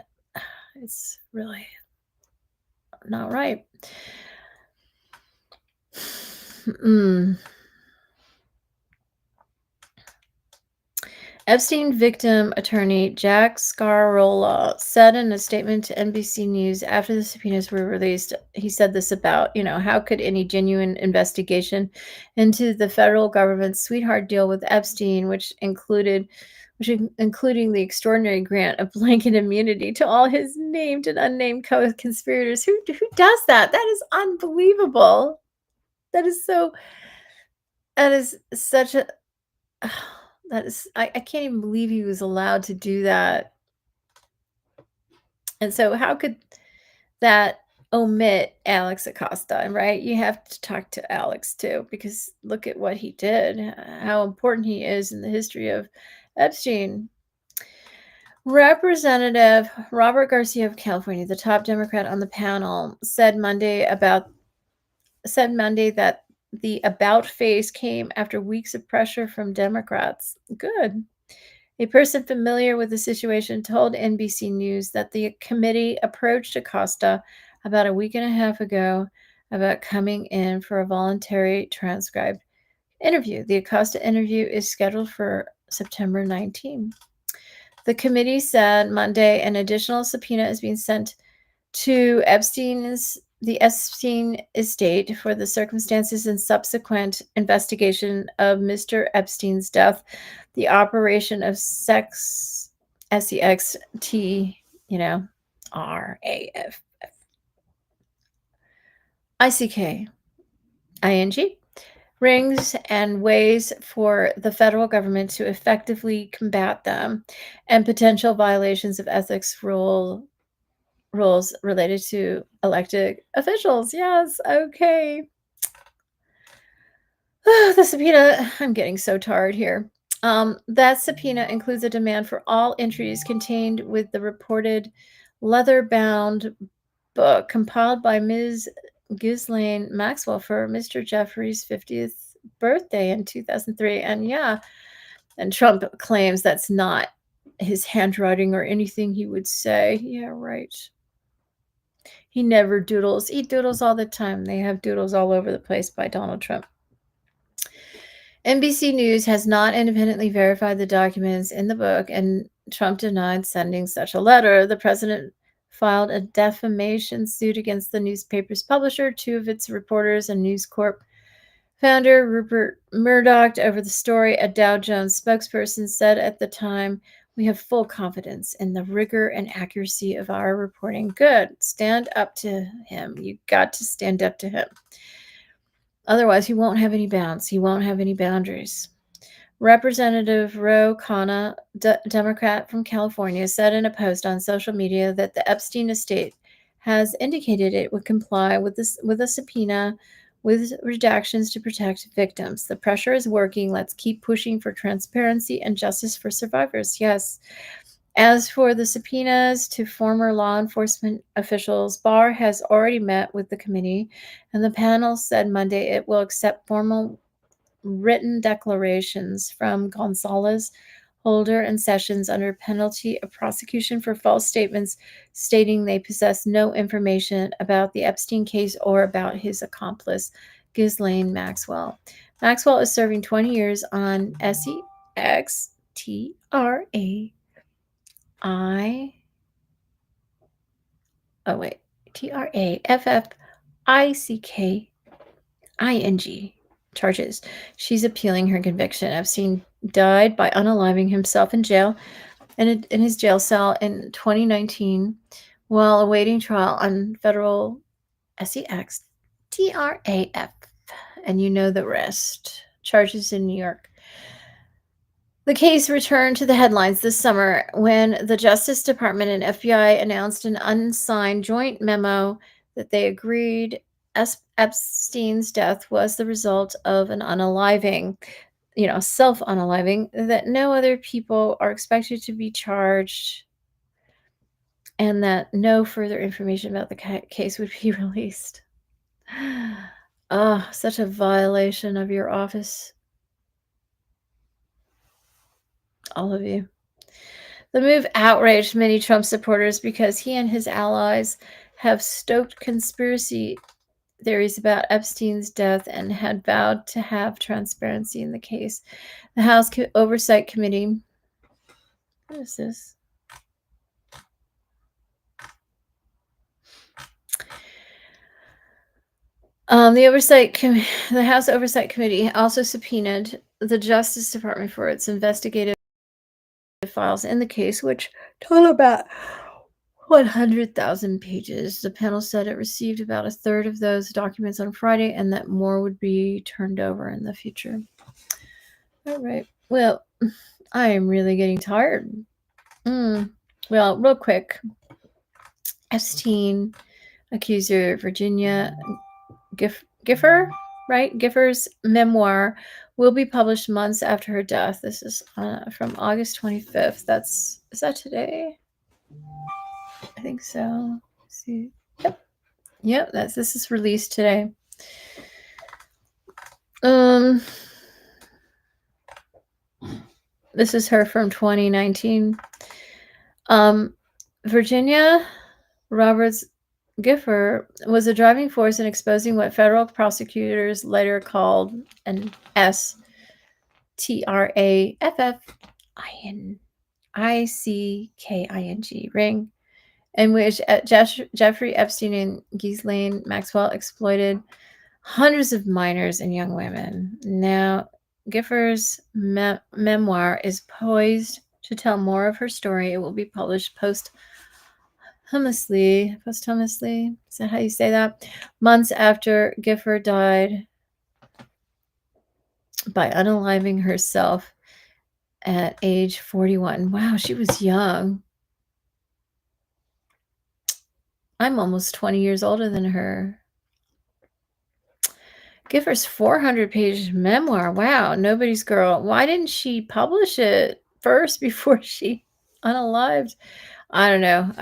it's really not right. Mm. Epstein victim attorney Jack Scarola said in a statement to NBC News after the subpoenas were released, he said this about, how could any genuine investigation into the federal government's sweetheart deal with Epstein, including the extraordinary grant of blanket immunity to all his named and unnamed co-conspirators. Who does that? That is unbelievable. That is so. That is such a. That is, I can't even believe he was allowed to do that. And so, how could that omit Alex Acosta, right? You have to talk to Alex too, because look at what he did, how important he is in the history of Epstein. Representative Robert Garcia of California, the top Democrat on the panel, said Monday that the about face came after weeks of pressure from Democrats. Good. A person familiar with the situation told NBC News that the committee approached Acosta about a week and a half ago about coming in for a voluntary transcribed interview. The Acosta interview is scheduled for September 19. The committee said Monday an additional subpoena is being sent to the Epstein estate for the circumstances and subsequent investigation of Mr. Epstein's death, the operation of SEXT, RAF, ICK, rings and ways for the federal government to effectively combat them and potential violations of ethics rules related to elected officials. Yes, okay. The subpoena, I'm getting so tired here. That subpoena includes a demand for all entries contained with the reported leather-bound book compiled by Ms. Ghislaine Maxwell for Mr. Jeffrey's 50th birthday in 2003. And Trump claims that's not his handwriting or anything he would say. Yeah, right. He never doodles. He doodles all the time. They have doodles all over the place by Donald Trump. NBC News has not independently verified the documents in the book, and Trump denied sending such a letter. The president filed a defamation suit against the newspaper's publisher, two of its reporters, and News Corp founder Rupert Murdoch over the story. A Dow Jones spokesperson said at the time, "We have full confidence in the rigor and accuracy of our reporting." Good. Stand up to him. You got to stand up to him. Otherwise, he won't have any bounds. He won't have any boundaries. Representative Ro Khanna, Democrat from California, said in a post on social media that the Epstein estate has indicated it would comply with a subpoena with redactions to protect victims. The pressure is working. Let's keep pushing for transparency and justice for survivors. Yes. As for the subpoenas to former law enforcement officials, Barr has already met with the committee, and the panel said Monday it will accept formal written declarations from Gonzalez, Holder, and Sessions under penalty of prosecution for false statements stating they possess no information about the Epstein case or about his accomplice, Ghislaine Maxwell. Maxwell is serving 20 years on SEXTRA. TRAFFICKING charges. She's appealing her conviction. Epstein died by unaliving himself in jail in his jail cell in 2019 while awaiting trial on federal SEXTRAF. And you know the rest. Charges in New York. The case returned to the headlines this summer when the Justice Department and FBI announced an unsigned joint memo that they agreed Epstein's death was the result of an unaliving, self-unaliving, that no other people are expected to be charged, and that no further information about the case would be released. Oh, such a violation of your office. all of you. The move outraged many Trump supporters because he and his allies have stoked conspiracy theories about Epstein's death and had vowed to have transparency in the case. The House Oversight Committee. What is this? The House Oversight Committee also subpoenaed the Justice Department for its investigative files in the case, which total about 100,000 pages. The panel said it received about a third of those documents on Friday and that more would be turned over in the future. All right. Well, I am really getting tired. Well, real quick. Epstein accuser Virginia Gifford, right? Gifford's memoir will be published months after her death. This is from August 25th. Is that today? I think so. Let's see. Yep. This is released today. This is her from 2019. Virginia Roberts Gifford was a driving force in exposing what federal prosecutors later called an STRAFFICKING ring, in which Jeffrey Epstein and Ghislaine Maxwell exploited hundreds of minors and young women. Now, Gifford's memoir is poised to tell more of her story. It will be published posthumously. Is that how you say that? Months after Gifford died by unaliving herself at age 41. Wow, she was young. I'm almost 20 years older than her. Gifford's 400-page memoir. Wow, nobody's girl. Why didn't she publish it first before she unalived? I don't know.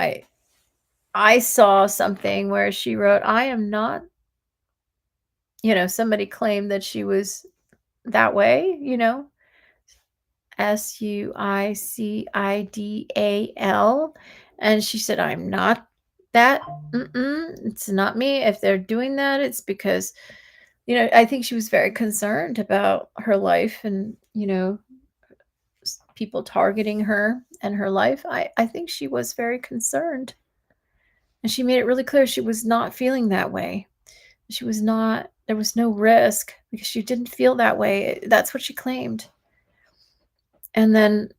I saw something where she wrote, I am not, somebody claimed that she was that way, SUICIDAL. And she said, I'm not that. It's not me. If they're doing that, it's because, I think she was very concerned about her life and, people targeting her and her life. I think she was very concerned. And she made it really clear she was not feeling that way. She was not, there was no risk because she didn't feel that way. That's what she claimed. And then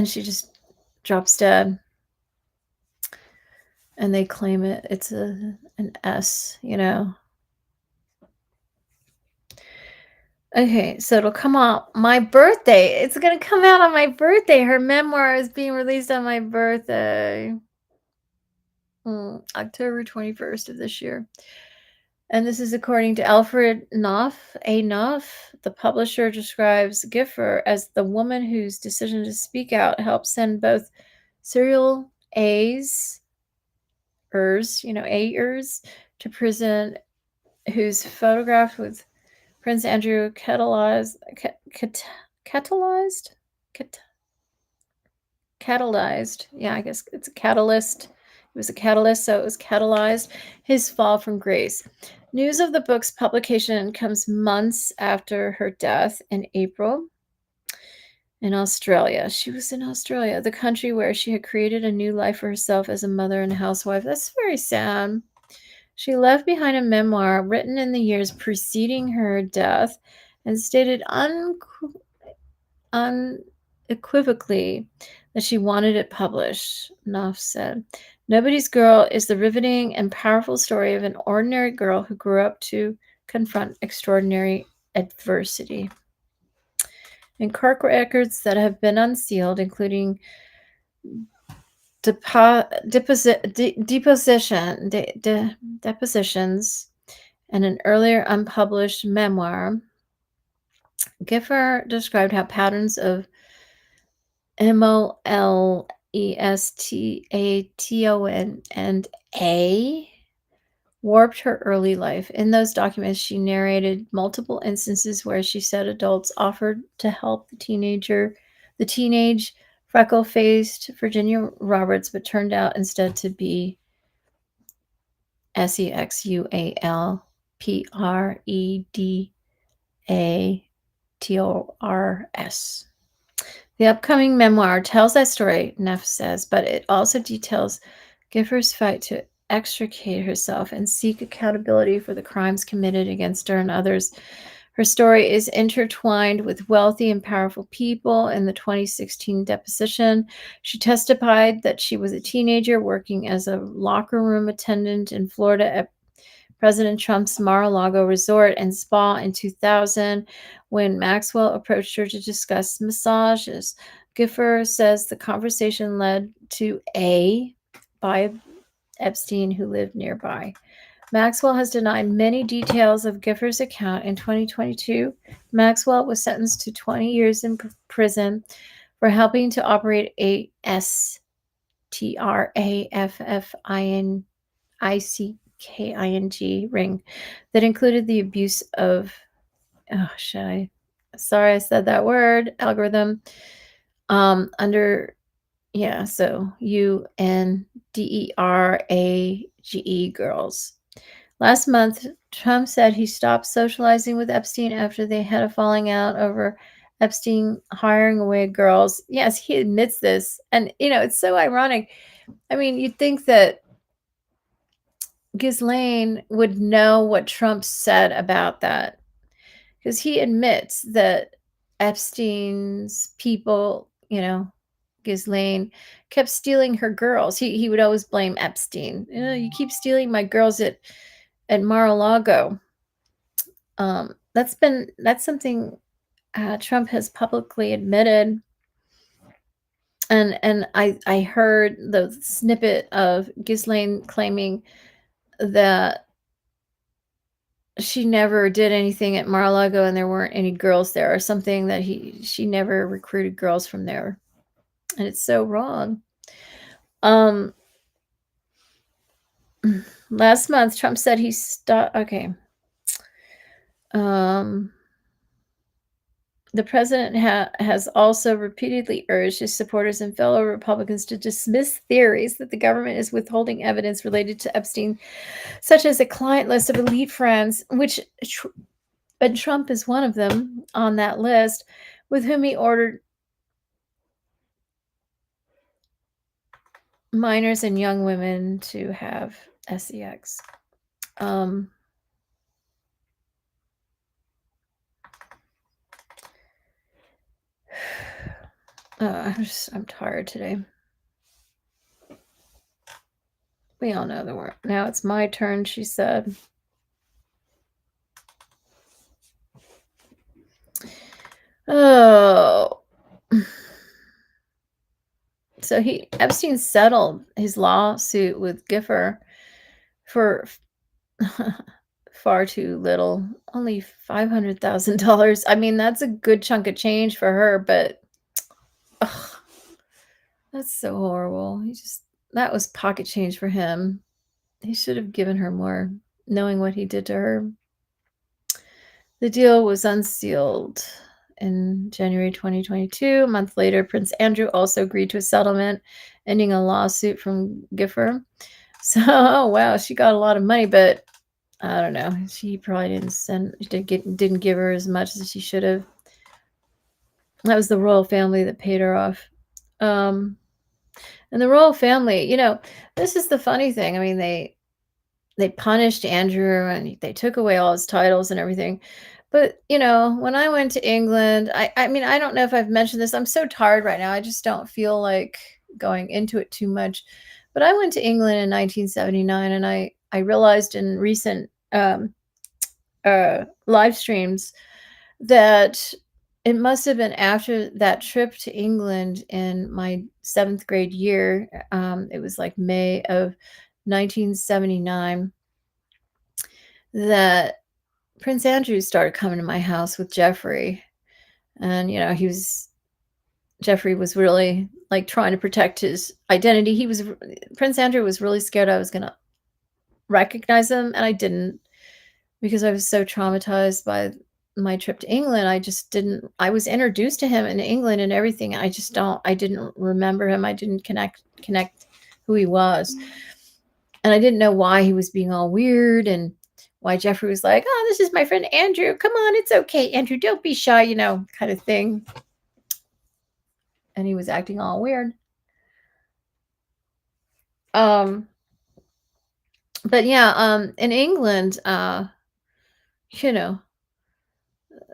she just drops dead. And they claim it's an S, Okay, so it'll come out my birthday. It's going to come out on my birthday. Her memoir is being released on my birthday. October 21st of this year. And this is according to Alfred Knopf. The publisher describes Gifford as the woman whose decision to speak out helped send both serial A's, to prison, who's photographed with Prince Andrew catalyzed. Yeah, I guess it's a catalyst. It was a catalyst, so it was catalyzed his fall from grace. News of the book's publication comes months after her death in April in Australia. She was in Australia, the country where she had created a new life for herself as a mother and housewife. That's very sad. She left behind a memoir written in the years preceding her death and stated unequivocally that she wanted it published. Knopf said, Nobody's Girl is the riveting and powerful story of an ordinary girl who grew up to confront extraordinary adversity. In court records that have been unsealed, including depositions and an earlier unpublished memoir, Gifford described how patterns of molestation and A warped her early life. In those documents, she narrated multiple instances where she said adults offered to help the the teenage freckle-faced Virginia Roberts, but turned out instead to be Sexualpredators. The upcoming memoir tells that story, Neff says, but it also details Gifford's fight to extricate herself and seek accountability for the crimes committed against her and others. Her story is intertwined with wealthy and powerful people. In the 2016 deposition, she testified that she was a teenager working as a locker room attendant in Florida at President Trump's Mar-a-Lago resort and spa in 2000 when Maxwell approached her to discuss massages. Gifford says the conversation led to by Epstein, who lived nearby. Maxwell has denied many details of Gifford's account. In 2022, Maxwell was sentenced to 20 years in prison for helping to operate a STRAFFINICKING ring that included the abuse of, sorry I said that word, algorithm, so UNDERAGE girls. Last month, Trump said he stopped socializing with Epstein after they had a falling out over Epstein hiring away girls. Yes, he admits this. And, it's so ironic. I mean, you'd think that Ghislaine would know what Trump said about that, because he admits that Epstein's people, Ghislaine, kept stealing her girls. He would always blame Epstein. You keep stealing my girls at Mar-a-Lago. That's something Trump has publicly admitted. And I heard the snippet of Ghislaine claiming that she never did anything at Mar-a-Lago and there weren't any girls there, or something, that she never recruited girls from there. And it's so wrong. Last month, Trump said he stopped. Okay. The president has also repeatedly urged his supporters and fellow Republicans to dismiss theories that the government is withholding evidence related to Epstein, such as a client list of elite friends, but Trump is one of them on that list, with whom he ordered minors and young women to have sex. I'm tired today. We all know the word. Now it's my turn, she said. Oh. So Epstein settled his lawsuit with Gifford for far too little, only $500,000. I mean, that's a good chunk of change for her, but that's so horrible. That was pocket change for him. He should have given her more, knowing what he did to her. The deal was unsealed in January 2022. A month later, Prince Andrew also agreed to a settlement, ending a lawsuit from Gifford. So, wow, she got a lot of money, but I don't know. She probably didn't give her as much as she should have. That was the royal family that paid her off. And the royal family, this is the funny thing. I mean, they punished Andrew and they took away all his titles and everything. But, when I went to England, I mean, I don't know if I've mentioned this. I'm so tired right now. I just don't feel like going into it too much. But I went to England in 1979, and I realized in recent live streams that it must have been after that trip to England in my 7th grade year. It was like May of 1979 that Prince Andrew started coming to my house with Jeffrey. And, Jeffrey was really like trying to protect his identity. Prince Andrew was really scared I was going to recognize him. And I didn't, because I was so traumatized by my trip to England, I just didn't I was introduced to him in England and everything. I didn't remember him. I didn't connect who he was. And I didn't know why he was being all weird and why Jeffrey was like, "Oh, this is my friend Andrew. Come on, it's okay, Andrew. Don't be shy," kind of thing. And he was acting all weird. But yeah, in England, you know,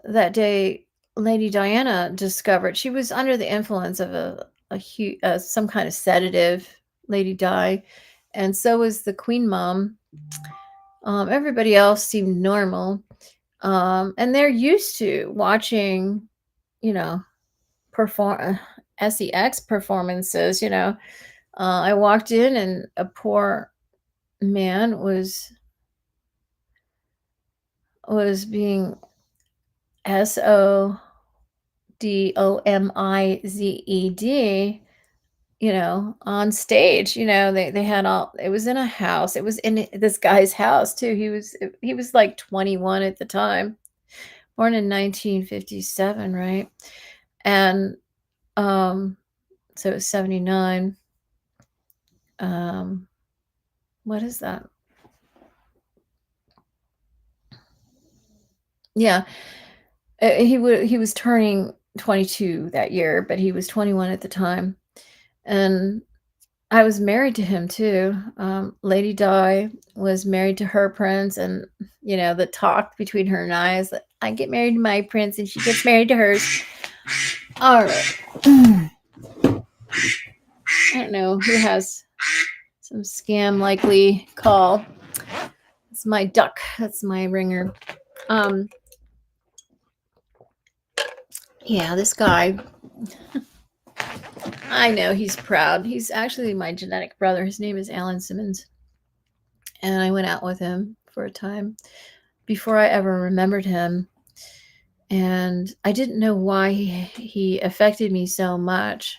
that day, Lady Diana discovered she was under the influence of some kind of sedative, Lady Di, and so was the Queen Mom. Everybody else seemed normal, and they're used to watching, you know, perform sex performances. I walked in and a poor man was being SODOMIZED, on stage. They had all it was in a house. It was in this guy's house too. He was like 21 at the time, born in 1957, right? And so it was 79. What is that? Yeah. He was turning 22 that year, but he was 21 at the time. And I was married to him too. Lady Di was married to her prince, and the talk between her and I is that I get married to my prince and she gets married to hers. All right. I don't know who has some scam likely call. It's my duck. That's my ringer. Yeah, this guy. I know he's proud. He's actually my genetic brother. His name is Alan Simmons. And I went out with him for a time before I ever remembered him. And I didn't know why he affected me so much,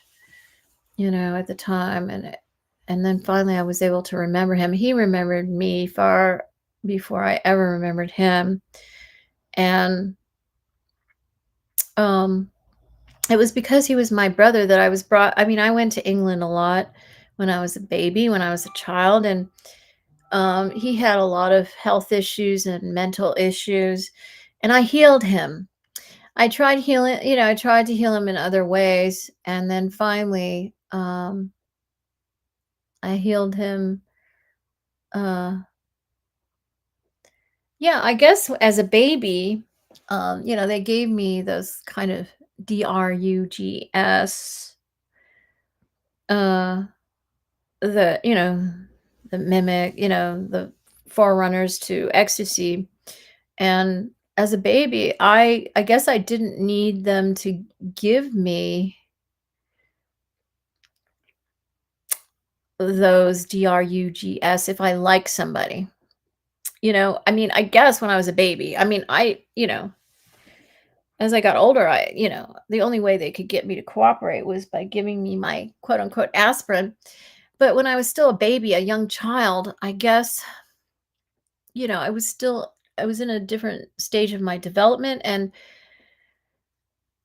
at the time. And then finally I was able to remember him. He remembered me far before I ever remembered him. And it was because he was my brother that I was brought. I mean, I went to England a lot when I was a baby, when I was a child, and he had a lot of health issues and mental issues, and I healed him. I tried healing, I tried to heal him in other ways, and then finally, I healed him. Yeah, I guess as a baby, they gave me those kind of drugs, uh, the mimic, the forerunners to ecstasy. And as a baby, I guess I didn't need them to give me those drugs if I like somebody. I mean, I guess when I was a baby, I mean, as I got older, the only way they could get me to cooperate was by giving me my quote unquote aspirin. But when I was still a baby, a young child, I guess, I was in a different stage of my development. And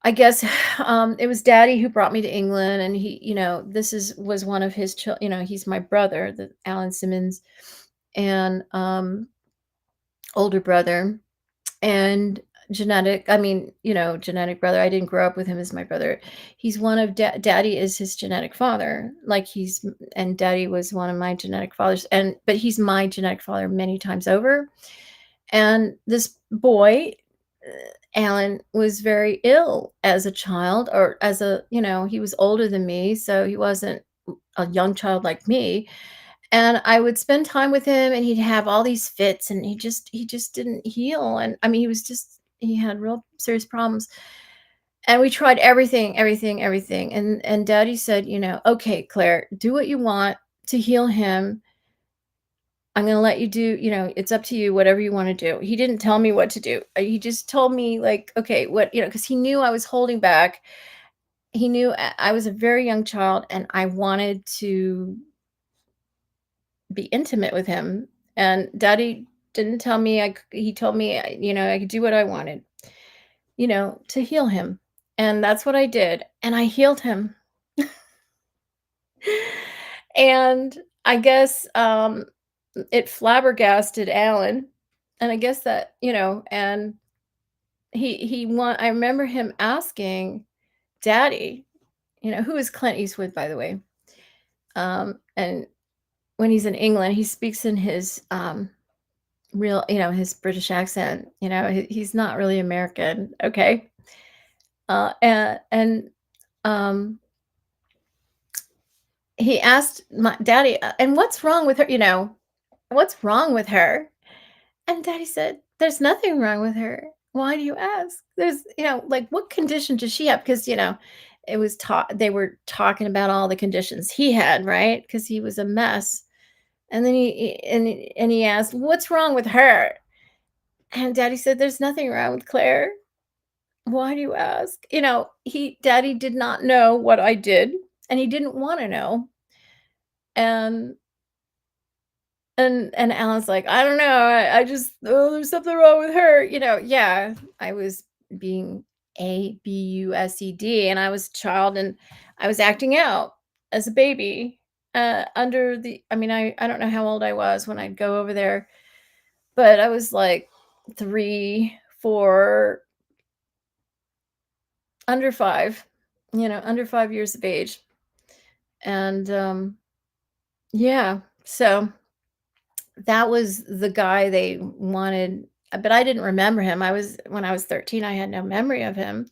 I guess it was daddy who brought me to England. And he, was one of his children, he's my brother, the Alan Simmons, and older brother. And genetic brother. I didn't grow up with him as my brother. He's one of daddy is his genetic father. And daddy was one of my genetic fathers. But he's my genetic father many times over. And this boy, Alan, was very ill as a child, or he was older than me. So he wasn't a young child like me. And I would spend time with him and he'd have all these fits and he just didn't heal. And I mean, he had real serious problems. And we tried everything, everything, everything. And daddy said, okay, Claire, do what you want to heal him. I'm going to let you do, it's up to you, whatever you want to do. He didn't tell me what to do. He just told me like, okay, what, because he knew I was holding back. He knew I was a very young child and I wanted to be intimate with him. And daddy didn't tell me he told me, I could do what I wanted. to heal him. And that's what I did. And I healed him. And I guess it flabbergasted Alan. And I guess that, and I remember him asking Daddy, who is Clint Eastwood, by the way. And when he's in England, he speaks in his real, his British accent. He's not really American. Okay. And um, he asked my daddy, and what's wrong with her? What's wrong with her? And Daddy said, "There's nothing wrong with her. Why do you ask? There's, like, what condition does she have?" Because, it was they were talking about all the conditions he had, right? Because he was a mess. And then he asked, "What's wrong with her?" And Daddy said, "There's nothing wrong with Claire. Why do you ask?" Daddy did not know what I did, and he didn't want to know. And And Alan's like, "I don't know, I just oh, there's something wrong with her," yeah, I was being ABUSED, and I was a child, and I was acting out as a baby, I mean, I don't know how old I was when I'd go over there, but I was like 3, 4, under 5, under 5 years of age, and, yeah, so that was the guy they wanted, but I didn't remember him. When I was 13, I had no memory of him.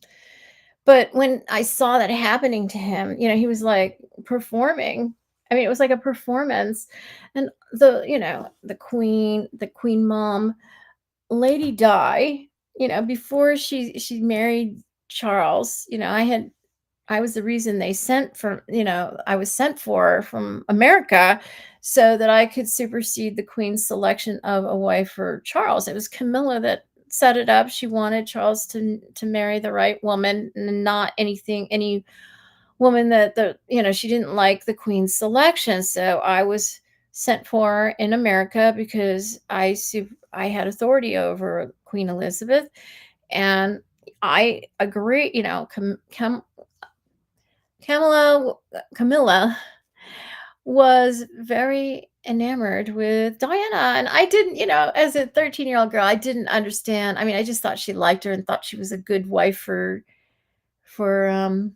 But when I saw that happening to him, he was like performing. I mean, it was like a performance. And the queen mom, Lady Di, before she married Charles, I was the reason they sent for, I was sent for from America so that I could supersede the Queen's selection of a wife for Charles. It was Camilla that set it up. She wanted Charles to marry the right woman and not any woman that she didn't like the Queen's selection. So I was sent for in America because I had authority over Queen Elizabeth, and I agree, Camilla was very enamored with Diana, and I didn't, as a 13-year-old girl, I didn't understand. I mean, I just thought she liked her and thought she was a good wife for, um,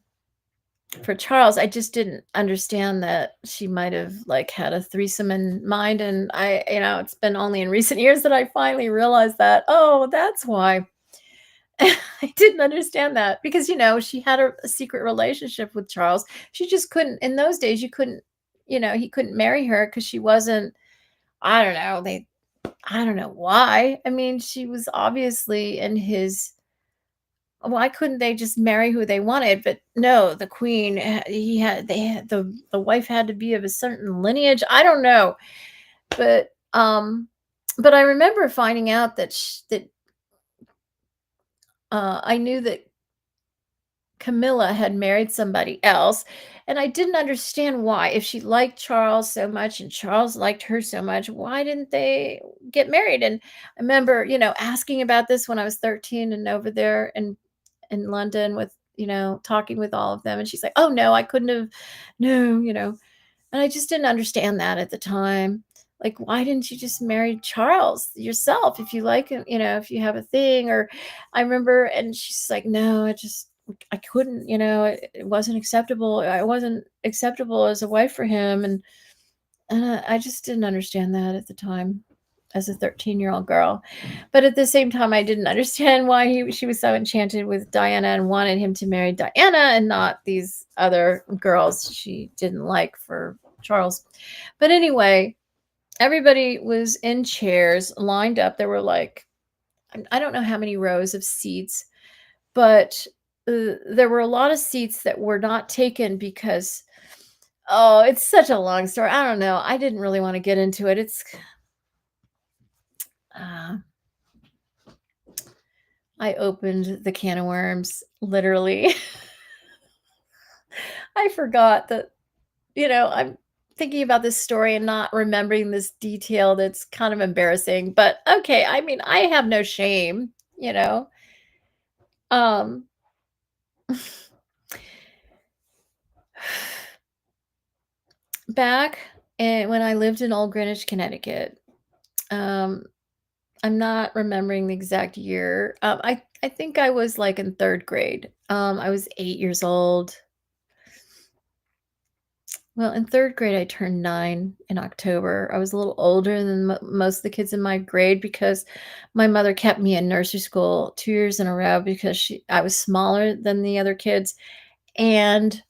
for Charles. I just didn't understand that she might have, like, had a threesome in mind, and it's been only in recent years that I finally realized that, "Oh, that's why." I didn't understand that because, she had a secret relationship with Charles. She just couldn't in those days, you couldn't, he couldn't marry her because she wasn't, I don't know, I don't know why. I mean, she was obviously in his, why couldn't they just marry who they wanted? But no, the queen, they had the wife had to be of a certain lineage. I don't know. But, but I remember finding out that I knew that Camilla had married somebody else, and I didn't understand why. If she liked Charles so much and Charles liked her so much, why didn't they get married? And I remember, asking about this when I was 13 and over there in London with, talking with all of them. And she's like, "Oh no, I couldn't have, no, and I just didn't understand that at the time. Like, why didn't you just marry Charles yourself if you like him, if you have a thing?" Or I remember, and she's like, "No, I couldn't, it wasn't acceptable. I wasn't acceptable as a wife for him." And I just didn't understand that at the time as a 13-year-old girl. But at the same time, I didn't understand why she was so enchanted with Diana and wanted him to marry Diana and not these other girls she didn't like for Charles. But anyway, everybody was in chairs lined up. There were like, I don't know how many rows of seats, but there were a lot of seats that were not taken because, oh, it's such a long story. I don't know. I didn't really want to get into it. Uh, I opened the can of worms, literally. I forgot that, I'm thinking about this story and not remembering this detail that's kind of embarrassing. But okay, I mean, I have no shame, Um, back when I lived in Old Greenwich, Connecticut, um, I'm not remembering the exact year. I think I was, like, in 3rd grade. I was 8 years old. Well, in 3rd grade, I turned 9 in October. I was a little older than most of the kids in my grade because my mother kept me in nursery school 2 years in a row because I was smaller than the other kids, and,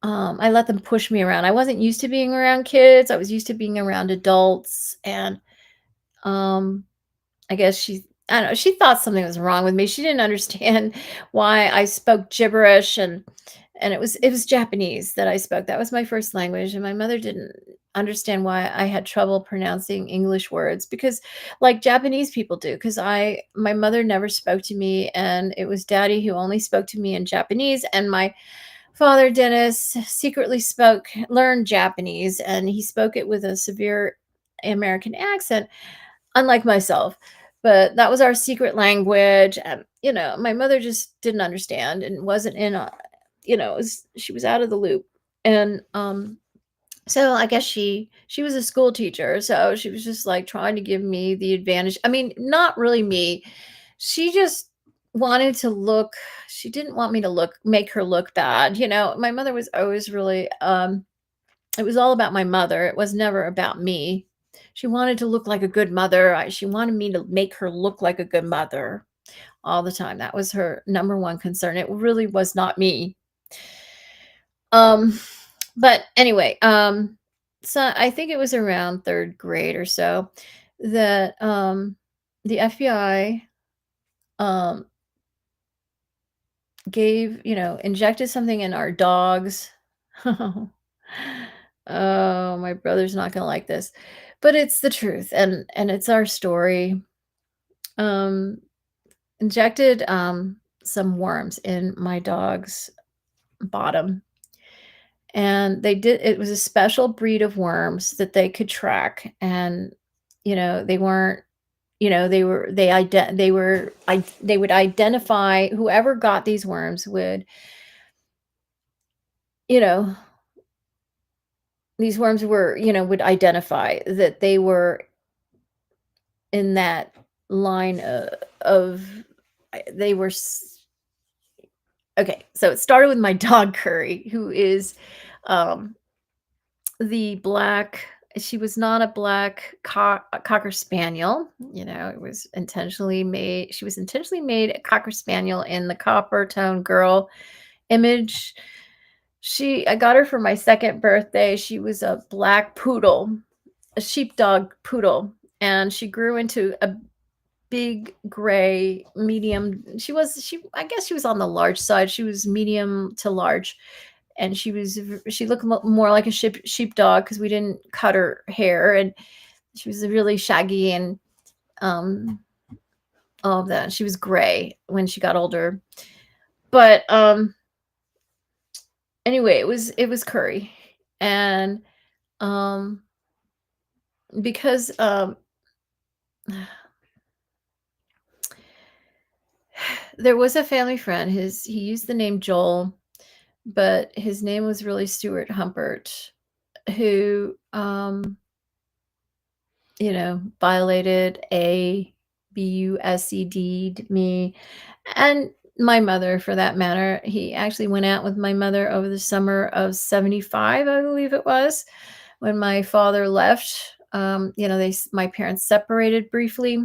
I let them push me around. I wasn't used to being around kids. I was used to being around adults, and, um I guess I don't know, she thought something was wrong with me. She didn't understand why I spoke gibberish, and it was Japanese that I spoke. That was my first language, and my mother didn't understand why I had trouble pronouncing English words because like Japanese people do, because I my mother never spoke to me, and it was daddy who only spoke to me in Japanese, and my father, Dennis, secretly learned Japanese, and he spoke it with a severe American accent, unlike myself. But that was our secret language, and, my mother just didn't understand and wasn't in a she was out of the loop, and, so I guess she was a school teacher, so she was just, like, trying to give me the advantage. I mean, not really me. She just wanted to look she didn't want me to make her look bad, My mother was always really, it was all about my mother, it was never about me. She wanted to look like a good mother, she wanted me to make her look like a good mother all the time. That was her number 1 concern. It really was not me. Um, but anyway, so I think it was around 3rd grade or so that, the FBI, um, injected something in our dogs. Oh, my brother's not gonna like this, but it's the truth, and it's our story. Um, Injected, some worms in my dog's bottom, and it was a special breed of worms that they could track, and, they weren't they would identify whoever got these worms you know, these worms would identify that they were in that line, of they were okay, so it started with my dog Curry, who is, um, the black she was not a black cocker spaniel, it was intentionally made she was intentionally made a cocker spaniel in the copper tone girl image. I got her for my 2nd birthday. She was a black poodle, a sheepdog poodle, and she grew into a big gray medium. I guess she was on the large side. She was medium to large, and she looked more like a sheepdog because we didn't cut her hair, and she was really shaggy and, um, all of that. She was gray when she got older. But, anyway, it was Curry, and, um, because, there was a family friend, he used the name Joel, but his name was really Stuart Humpert, who, violated a BUSED me and my mother for that matter. He actually went out with my mother over the summer of '75, I believe it was, when my father left. My parents separated briefly,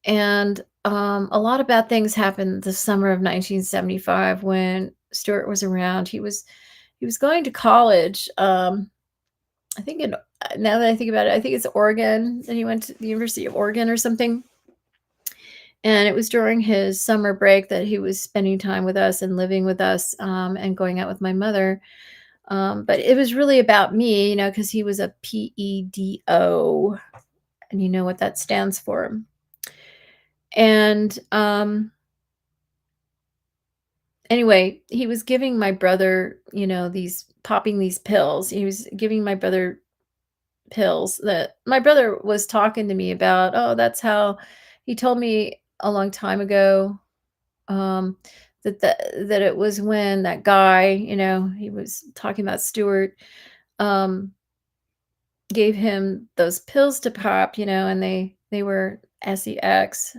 and, a lot of bad things happened the summer of 1975 when Stuart was around. He was going to college, I think now that I think about it, I think it's Oregon, and he went to the University of Oregon or something, and it was during his summer break that he was spending time with us and living with us, and going out with my mother, but it was really about me, because he was a PEDO, and you know what that stands for. And, anyway, he was giving my brother, these popping these pills. He was giving my brother pills that my brother was talking to me about. Oh, that's how he told me a long time ago. um, that it was when that guy, he was talking about Stewart, um, gave him those pills to pop, and they were sex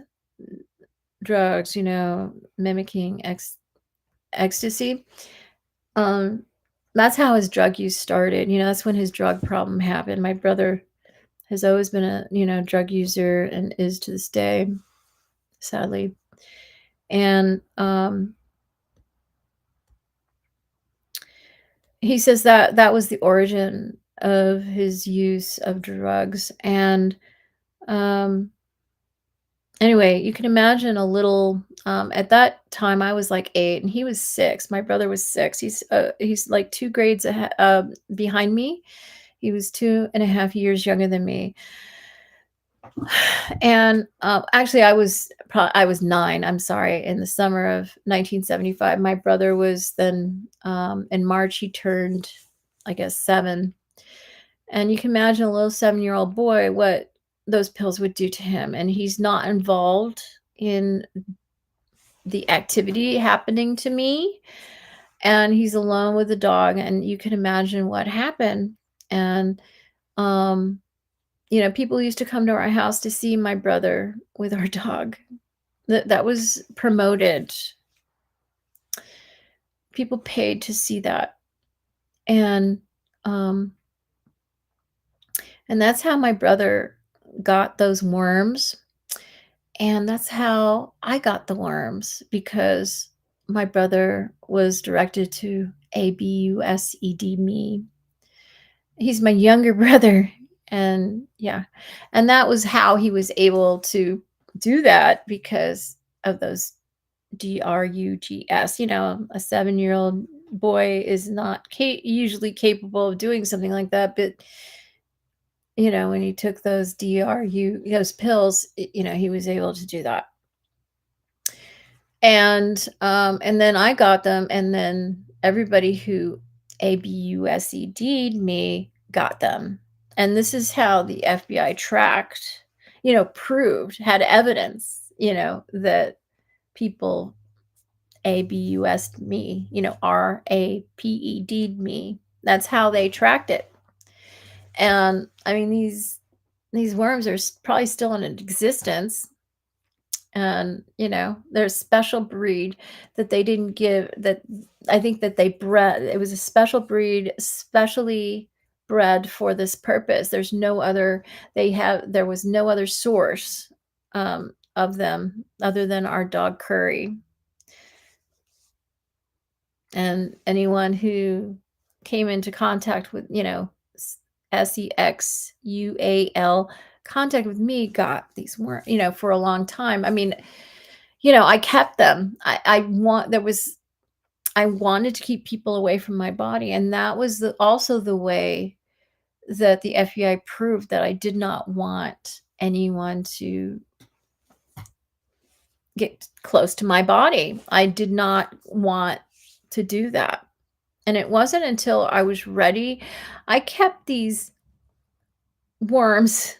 drugs, mimicking ecstasy. Um, that's how his drug use started. That's when his drug problem happened. My brother has always been a, drug user and is to this day, sadly. And he says that that was the origin of his use of drugs. And um, anyway, you can imagine a little. At that time, I was like 8, and he was 6. My brother was 6. He's like 2 grades behind me. He was 2.5 years younger than me. And actually, I was 9. I'm sorry. In the summer of 1975, my brother was then in March. He turned, I guess, 7. And you can imagine a little 7-year-old boy what those pills would do to him. And he's not involved in the activity happening to me. And he's alone with the dog. And you can imagine what happened. And, um, people used to come to our house to see my brother with our dog. That was promoted. People paid to see that. And, um, and that's how my brother got those worms. And that's how I got the worms, because my brother was directed to abused me. He's my younger brother. And yeah, and that was how he was able to do that, because of those drugs. A 7-year-old boy is not usually capable of doing something like that. But when he took those pills, he was able to do that. And then I got them, and then everybody who abused me got them. And this is how the FBI tracked, proved, had evidence, that people abused me, raped me. That's how they tracked it. And I mean, these worms are probably still in existence. And there's a special breed that they didn't give, that I think that they bred. It was a special breed, specially bred for this purpose. There was no other source of them other than our dog Curry. And anyone who came into contact with, sexual contact with me got these worms, for a long time. I mean, I kept them. I wanted to keep people away from my body. And that was also the way that the FBI proved that I did not want anyone to get close to my body. I did not want to do that. And it wasn't until I was ready. I kept these worms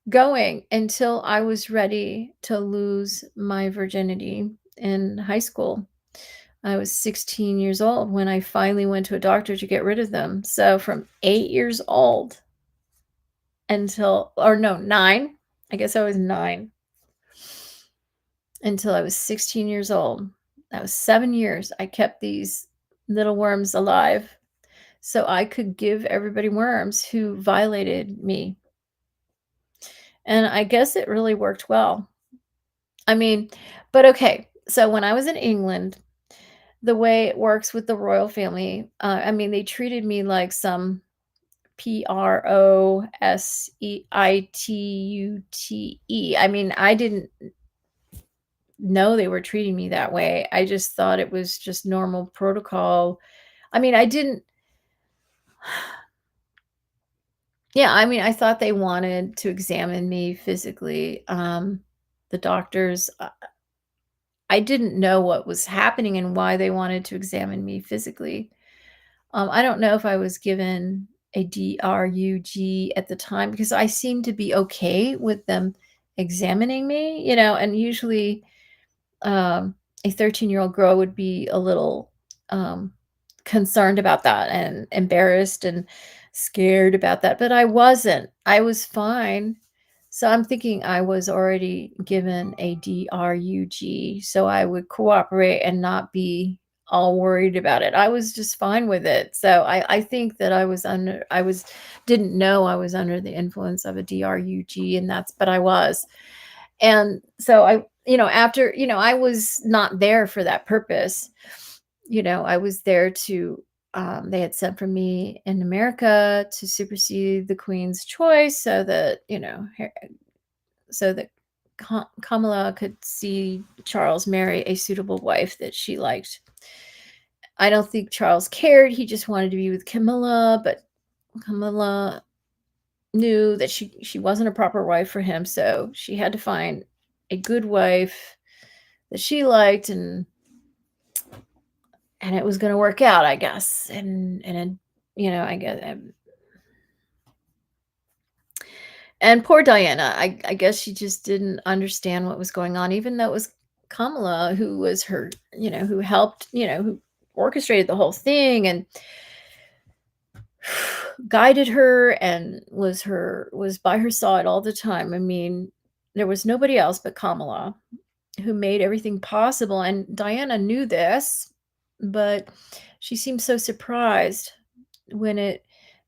going until I was ready to lose my virginity in high school. I was 16 years old when I finally went to a doctor to get rid of them. So from 8 years old until, or no, 9, I guess I was 9, until I was 16 years old. That was 7 years. I kept these little worms alive so I could give everybody worms who violated me. And I guess it really worked well. I mean, but okay. So when I was in England, the way it works with the royal family, I mean, they treated me like some proseitute. I mean, I didn't know they were treating me that way. I just thought it was just normal protocol. I mean, I didn't. Yeah, I mean, I thought they wanted to examine me physically. The doctors, I didn't know what was happening and why they wanted to examine me physically. I don't know if I was given a DRUG at the time, because I seemed to be okay with them examining me, and usually, a 13-year-old girl would be a little, concerned about that and embarrassed and scared about that, but I wasn't. I was fine. So I'm thinking I was already given a DRUG, so I would cooperate and not be all worried about it. I was just fine with it. So I think that I was didn't know I was under the influence of a DRUG, and but I was. And so after, I was not there for that purpose. I was there to, they had sent for me in America to supersede the Queen's choice so that, so that Kamala could see Charles marry a suitable wife that she liked. I don't think Charles cared. He just wanted to be with Camilla, but Camilla knew that she wasn't a proper wife for him, so she had to find a good wife that she liked, and it was going to work out, I guess. I guess, and poor Diana, I guess she just didn't understand what was going on, even though it was Kamala who was her, who helped, who orchestrated the whole thing and guided her and was by her side all the time. I mean, there was nobody else but Kamala who made everything possible, and Diana knew this, but she seemed so surprised when it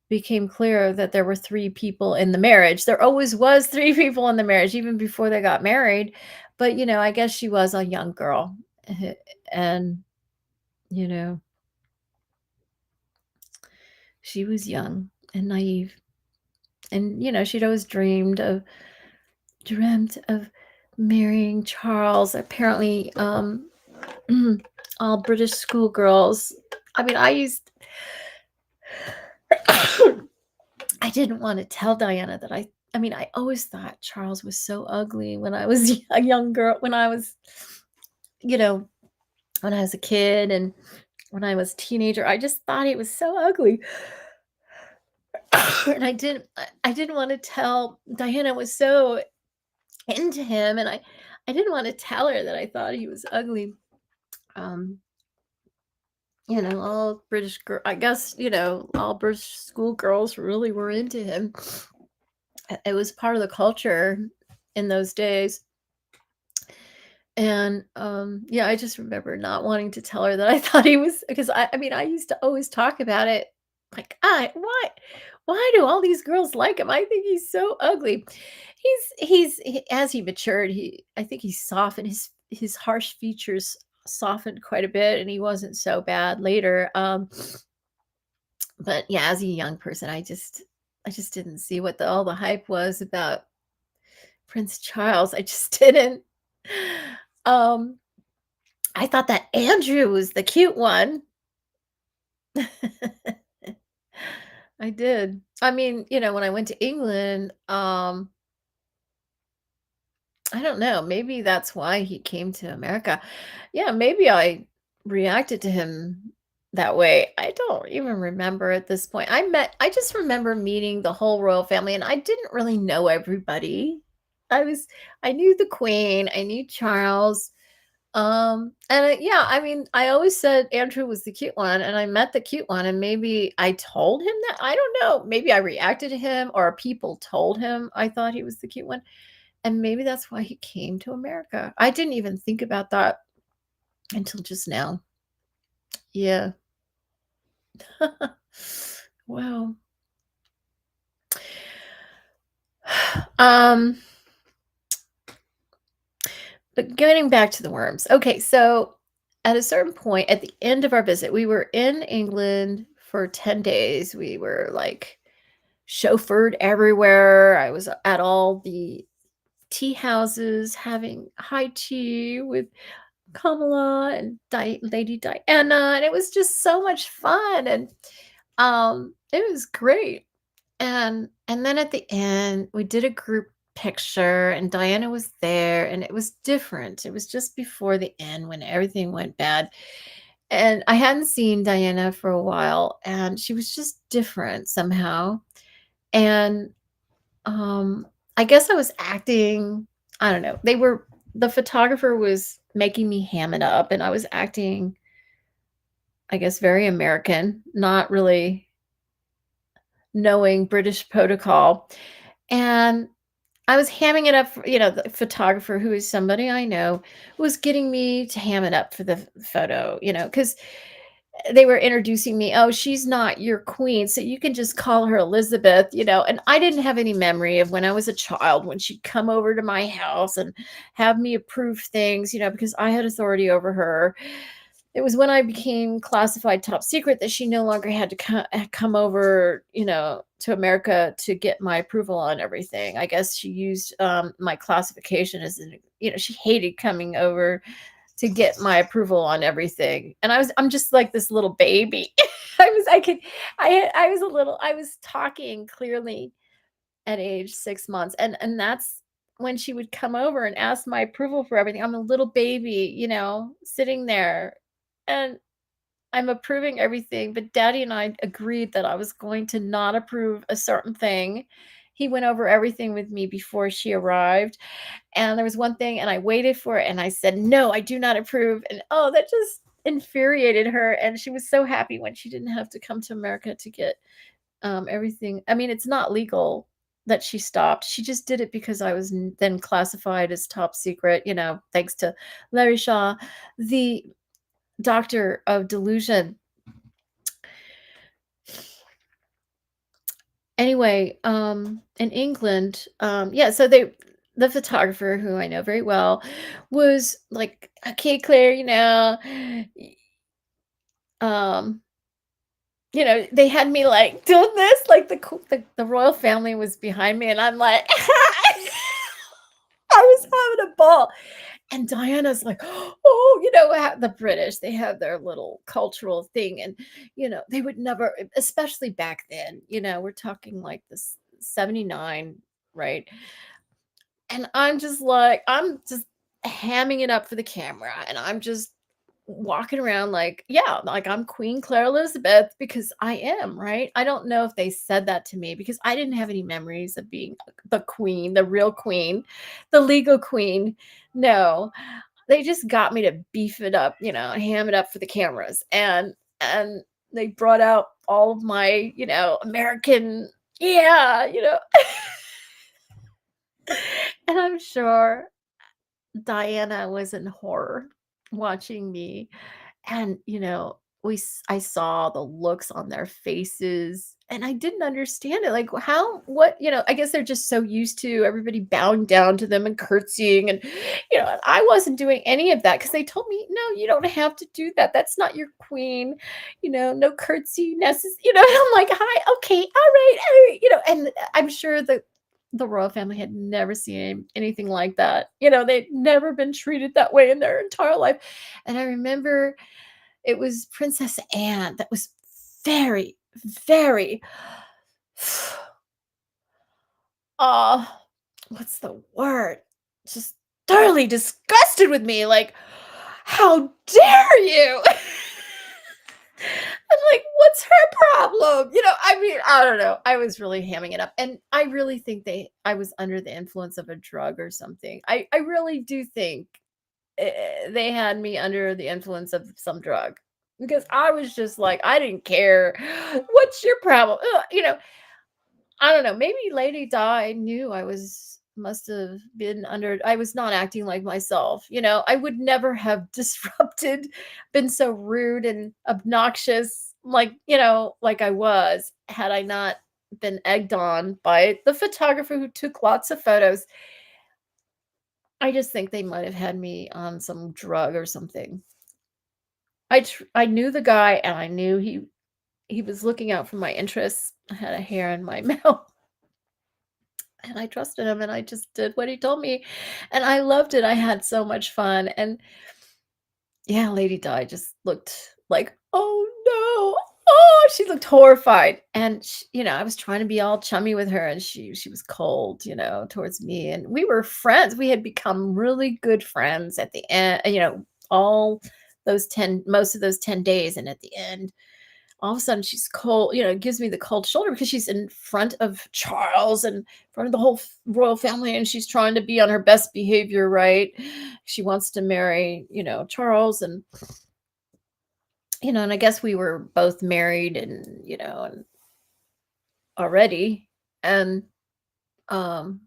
became clear that there were 3 people in the marriage. There always was 3 people in the marriage, even before they got married, but, I guess she was a young girl, and, you know, she was young and naive, and, she'd always dreamt of marrying Charles. Apparently, all British schoolgirls. I mean, I didn't want to tell Diana that I mean, I always thought Charles was so ugly when I was a young girl, you know, when I was a kid and when I was a teenager. I just thought he was so ugly. And I didn't want to tell Diana was so into him, and I didn't want to tell her that I thought he was ugly. Um, all British girl, I guess, all British schoolgirls really were into him. It was part of the culture in those days. And yeah, I just remember not wanting to tell her that I thought he was, because I mean, I used to always talk about it like, why do all these girls like him? I think he's so ugly. As he matured, I think he softened his harsh features softened quite a bit, and he wasn't so bad later. But yeah, as a young person, I just didn't see what all the hype was about Prince Charles. I just didn't. Um, I thought that Andrew was the cute one. I did. I mean, when I went to England, I don't know, maybe that's why he came to America. Yeah, maybe I reacted to him that way. I don't even remember at this point. I just remember meeting the whole royal family, and I didn't really know everybody. I knew the Queen, I knew Charles. Yeah, I mean, I always said Andrew was the cute one, and I met the cute one, and maybe I told him that. I don't know. Maybe I reacted to him, or people told him I thought he was the cute one. And maybe that's why he came to America. I didn't even think about that until just now. Yeah. Wow. Um, but getting back to the worms. Okay, so at a certain point at the end of our visit, we were in England for 10 days. We were like chauffeured everywhere. I was at all the tea houses having high tea with Kamala and Lady Diana, and it was just so much fun, and it was great. And then at the end, we did a group picture, and Diana was there, and it was different. It was just before the end when everything went bad, and I hadn't seen Diana for a while, and she was just different somehow. And I guess I was acting. I don't know. The photographer was making me ham it up, and I was acting, I guess, very American, not really knowing British protocol, and I was hamming it up for, the photographer, who is somebody I know, was getting me to ham it up for the photo, because they were introducing me, "Oh, she's not your queen, so you can just call her Elizabeth," and I didn't have any memory of when I was a child, when she'd come over to my house and have me approve things, because I had authority over her. It was when I became classified top secret that she no longer had to come over, to America to get my approval on everything. I guess she used my classification as she hated coming over to get my approval on everything. And I'm just like this little baby. I was talking clearly at age 6 months. And that's when she would come over and ask my approval for everything. I'm a little baby, sitting there. And I'm approving everything, but daddy and I agreed that I was going to not approve a certain thing. He went over everything with me before she arrived. And there was one thing, and I waited for it, and I said, "No, I do not approve." And oh, that just infuriated her. And she was so happy when she didn't have to come to America to get everything. I mean, it's not legal that she stopped. She just did it because I was then classified as top secret, thanks to Larry Shaw, the doctor of delusion. Anyway, in England, yeah, so the photographer, who I know very well, was like, "Okay, Claire, um, they had me like doing this, like the royal family was behind me, and I'm like, I was having a ball. And Diana's like, "Oh, the British, they have their little cultural thing." And, they would never, especially back then, we're talking like this 79, right? And I'm just hamming it up for the camera. And I'm just walking around like, yeah, like I'm Queen Claire Elizabeth, because I am, right? I don't know if they said that to me because I didn't have any memories of being the queen, the real queen, the legal queen. No, they just got me to beef it up, ham it up for the cameras. And they brought out all of my, American, yeah, and I'm sure Diana was in horror watching me. And, I saw the looks on their faces, and I didn't understand it. Like, how, what, I guess they're just so used to everybody bowing down to them and curtsying. And, and I wasn't doing any of that because they told me, "No, you don't have to do that. That's not your queen, no curtsy necessary." And I'm like, "Hi, okay, all right," and I'm sure that the royal family had never seen anything like that. They'd never been treated that way in their entire life. And I remember it was Princess Anne that was very, very, uh, what's the word? Just thoroughly disgusted with me. Like, "How dare you?" I'm like, "What's her problem?" I mean, I don't know. I was really hamming it up. And I really think I was under the influence of a drug or something. I really do think they had me under the influence of some drug, because I was just like, I didn't care. "What's your problem?" Ugh, I don't know. Maybe Lady Di knew must have been under, I was not acting like myself. I would never have disrupted, been so rude and obnoxious, like, like I was, had I not been egged on by the photographer who took lots of photos. I just think they might have had me on some drug or something. I knew the guy, and I knew he was looking out for my interests. I had a hair in my mouth, and I trusted him, and I just did what he told me, and I loved it. I had so much fun. And yeah, Lady Di just looked like, "Oh, no." Oh, she looked horrified. And I was trying to be all chummy with her, and she was cold, towards me. And we were friends. We had become really good friends at the end, all those 10 most of those 10 days. And at the end, all of a sudden she's cold, gives me the cold shoulder because she's in front of Charles and in front of the whole royal family, and she's trying to be on her best behavior, right? She wants to marry, Charles, and I guess we were both married and already. And um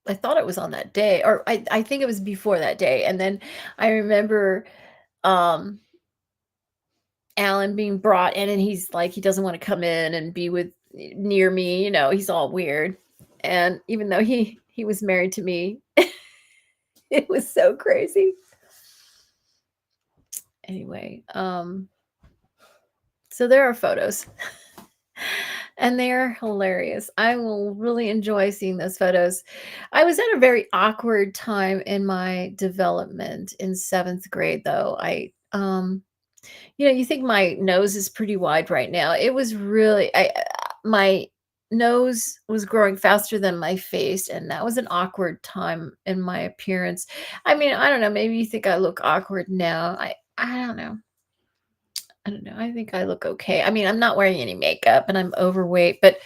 I thought it was on that day, or I think it was before that day. And then I remember um Alan being brought in, and he's like, he doesn't want to come in and be with near me, he's all weird. And even though he was married to me, it was so crazy. Anyway, so there are photos. And they're hilarious. I will really enjoy seeing those photos. I was at a very awkward time in my development in 7th grade, though. You think my nose is pretty wide right now. It was really, my nose was growing faster than my face, and that was an awkward time in my appearance. I mean, I don't know. Maybe you think I look awkward now. I don't know. I don't know. I think I look okay. I mean, I'm not wearing any makeup and I'm overweight, but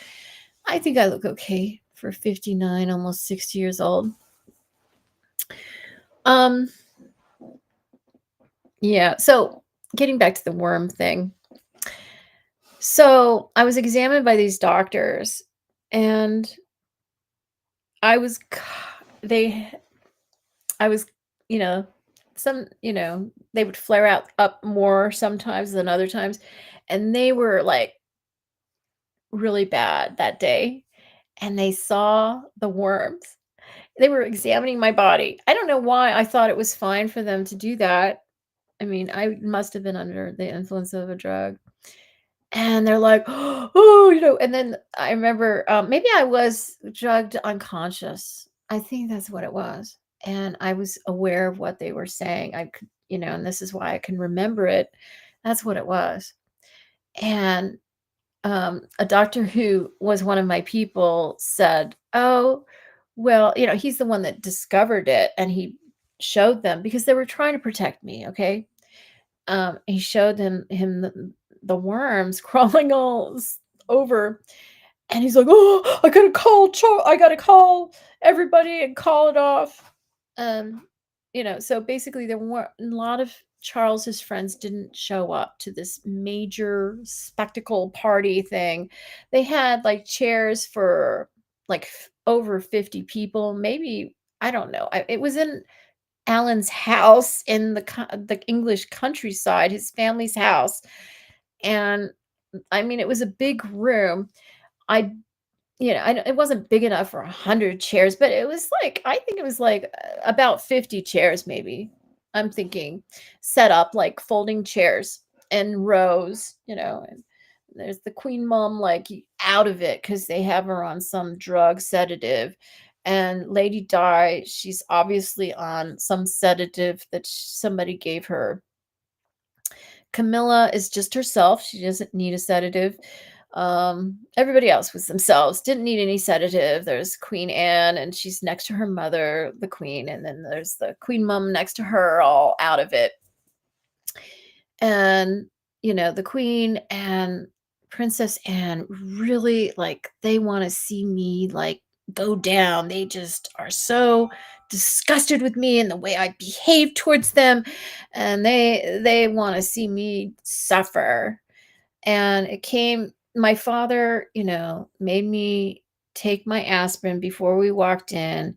I think I look okay for 59, almost 60 years old. Um, yeah. So getting back to the worm thing. So I was examined by these doctors, and I was, they, I was, you know, they would flare out up more sometimes than other times. And they were like really bad that day. And they saw the worms. They were examining my body. I don't know why I thought it was fine for them to do that. I mean, I must have been under the influence of a drug. And they're like, "Oh," and then I remember, maybe I was drugged unconscious. I think that's what it was. And I was aware of what they were saying. I could, and this is why I can remember it. That's what it was. And a doctor who was one of my people said, "Oh, well, he's the one that discovered it, and he showed them because they were trying to protect me." Okay, he showed him the worms crawling over, and he's like, "Oh, I gotta call everybody and call it off." Um, so basically, there were a lot of Charles's friends didn't show up to this major spectacle party thing. They had like chairs for like over 50 people, maybe. I don't know. It was in Alan's house in the English countryside, his family's house, and I mean, it was a big room. I it wasn't big enough for 100 chairs, but it was like, I think it was like about 50 chairs, maybe. I'm thinking set up like folding chairs and rows, and there's the queen mom like out of it because they have her on some drug sedative. And Lady Di, she's obviously on some sedative that somebody gave her. Camilla is just herself. She doesn't need a sedative. Everybody else was themselves, didn't need any sedative. There's Queen Anne, and she's next to her mother, the queen, and then there's the queen mom next to her, all out of it. And the queen and Princess Anne really, like, they want to see me like go down. They just are so disgusted with me and the way I behave towards them, and they want to see me suffer. And my father, made me take my aspirin before we walked in,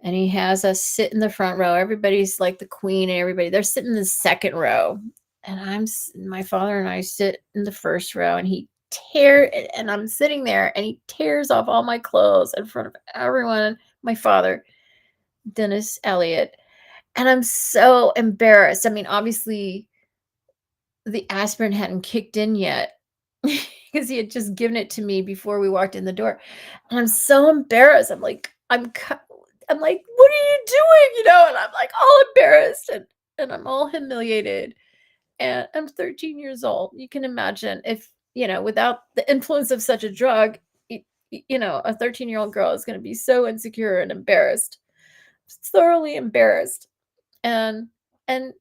and he has us sit in the front row. Everybody's like the queen and everybody, they're sitting in the second row. And my father and I sit in the first row, and and I'm sitting there, and he tears off all my clothes in front of everyone. My father, Dennis Elliott. And I'm so embarrassed. I mean, obviously the aspirin hadn't kicked in yet because he had just given it to me before we walked in the door. And I'm so embarrassed. I'm like, "What are you doing?" And I'm like all embarrassed, and I'm all humiliated. And I'm 13 years old. You can imagine if, without the influence of such a drug, a 13-year-old girl is going to be so insecure and embarrassed, thoroughly embarrassed. And, and,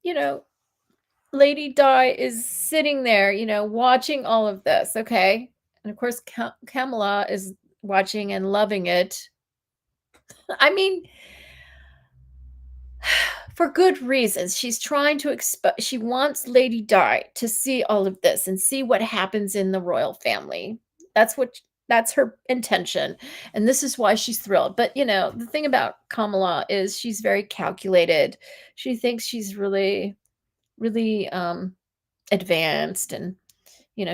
Lady Di is sitting there, watching all of this, okay? And of course, Kamala is watching and loving it. I mean, for good reasons. She's trying to she wants Lady Di to see all of this and see what happens in the royal family. That's her intention. And this is why she's thrilled. But the thing about Kamala is she's very calculated. She thinks she's really, really advanced, and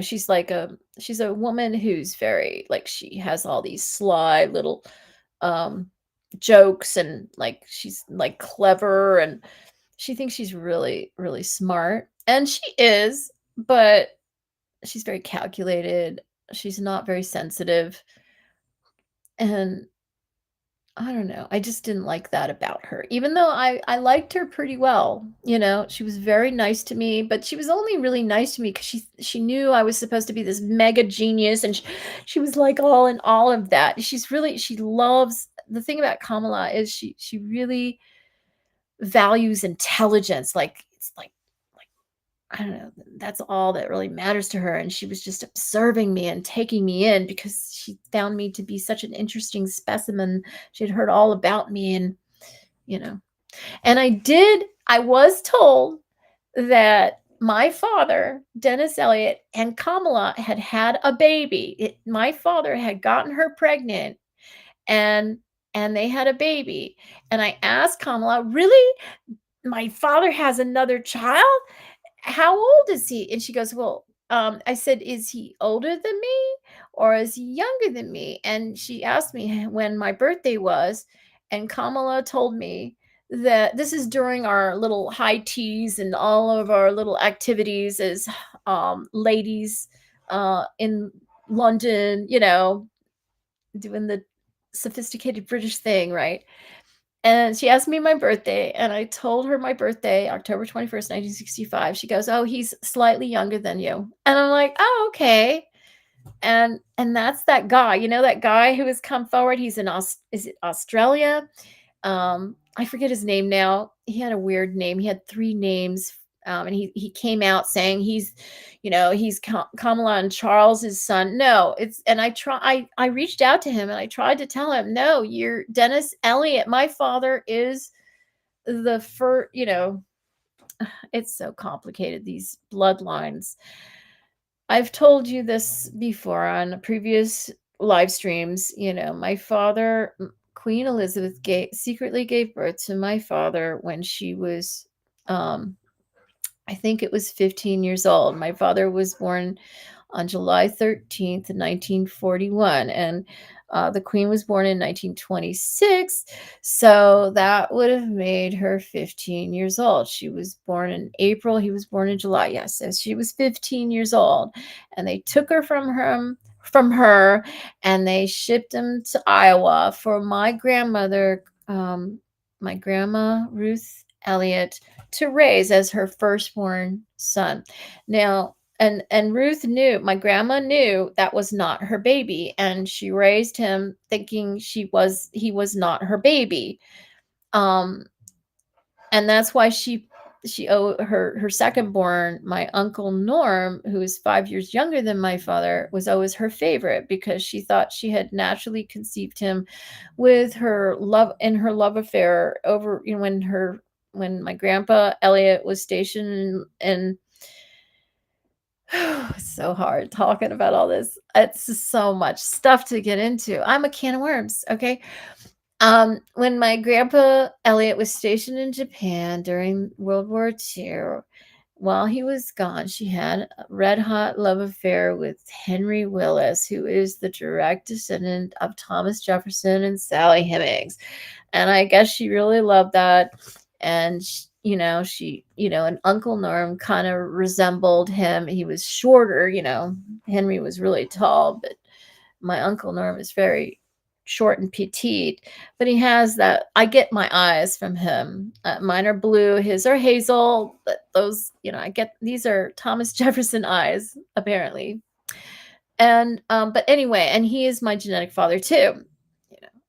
she's a woman who's very, like, she has all these sly little um jokes, and like she's like clever, and she thinks she's really, really smart, and she is, but she's very calculated. She's not very sensitive, and I don't know. I just didn't like that about her. Even though I liked her pretty well, she was very nice to me, but she was only really nice to me because she knew I was supposed to be this mega genius, and she was like all in all of that. She loves the thing about Kamala is she really values intelligence. Like it's like I don't know, that's all that really matters to her, and she was just observing me and taking me in because she found me to be such an interesting specimen. She'd heard all about me, and, you know and I was told that my father, Dennis Elliott, and Kamala had had a baby. My father had gotten her pregnant, and they had a baby, and I asked Kamala, "Really? My father has another child? How old is he?" And she goes, "Well," I said, "Is he older than me or is he younger than me?" And she asked me when my birthday was, and Kamala told me that this is during our little high teas and all of our little activities as ladies in London, doing the sophisticated British thing, right? And she asked me my birthday, and I told her my birthday, October 21st, 1965. She goes, "Oh, he's slightly younger than you." And I'm like, "Oh, okay." And that's that guy. That guy who has come forward? He's in is it Australia? I forget his name now. He had a weird name. He had 3 names, and he came out saying he's Kamala and Charles's son. No, it's and I reached out to him and I tried to tell him, "No, you're Dennis Elliott. My father is the first." It's so complicated, these bloodlines. I've told you this before on previous live streams. My father, Queen Elizabeth, secretly gave birth to my father when she was, I think it was 15 years old. My father was born on July 13th, 1941, and the Queen was born in 1926. So that would have made her 15 years old. She was born in April. He was born in July. Yes, so she was 15 years old, and they took her from her, and they shipped him to Iowa for my grandmother, my grandma Ruth Elliott, to raise as her firstborn son. Now, and Ruth knew, my grandma knew that was not her baby, and she raised him thinking he was not her baby. Um, and that's why her second born, my uncle Norm, who is 5 years younger than my father, was always her favorite because she thought she had naturally conceived him with her love affair over, when my grandpa Elliot was stationed in it's so hard talking about all this. It's just so much stuff to get into. I'm a can of worms, okay? When my grandpa Elliot was stationed in Japan during World War II, while he was gone, she had a red hot love affair with Henry Willis, who is the direct descendant of Thomas Jefferson and Sally Hemings. And I guess she really loved that. And and Uncle Norm kind of resembled him. He was shorter. Henry was really tall, but my Uncle Norm is very short and petite, but he has that. I get my eyes from him. Mine are blue, his are hazel, but those, I get, these are Thomas Jefferson eyes, apparently. And but anyway, and he is my genetic father too.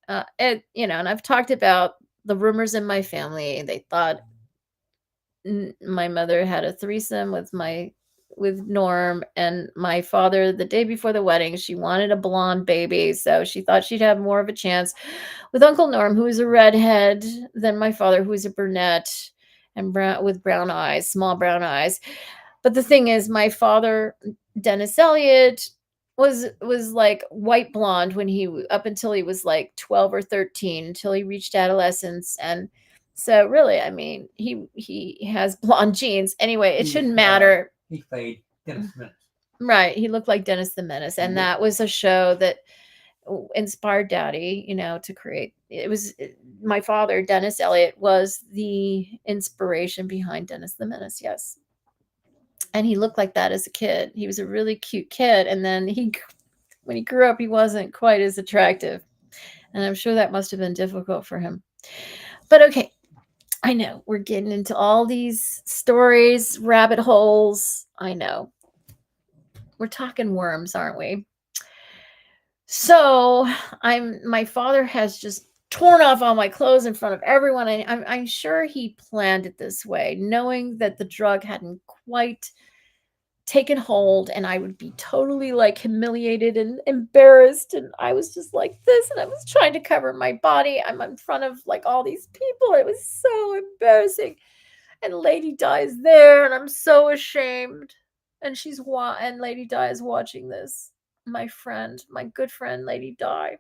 And I've talked about the rumors in my family. They thought my mother had a threesome with Norm, and my father the day before the wedding. She wanted a blonde baby, so she thought she'd have more of a chance with Uncle Norm, who was a redhead, than my father, who was a brunette and brown eyes, small brown eyes. But the thing is, my father, Dennis Elliott, was like white blonde when up until he was like 12 or 13, until he reached adolescence. And so really, I mean, he has blonde genes. Anyway, it shouldn't matter. He played Dennis the Menace. Right, he looked like Dennis the Menace, and that was a show that inspired Daddy, to create. It was my father, Dennis Elliott, was the inspiration behind Dennis the Menace. Yes. And he looked like that as a kid. He was a really cute kid, and then when he grew up, he wasn't quite as attractive, and I'm sure that must have been difficult for him. But okay, I know we're getting into all these stories, rabbit holes. I know we're talking worms, aren't we? So my father has just torn off all my clothes in front of everyone. I'm sure he planned it this way, knowing that the drug hadn't quite taken hold, and I would be totally like humiliated and embarrassed. And I was just like this, and I was trying to cover my body. I'm in front of like all these people. It was so embarrassing. And Lady Di is there, and I'm so ashamed. And and Lady Di is watching this. My friend, my good friend, Lady Di.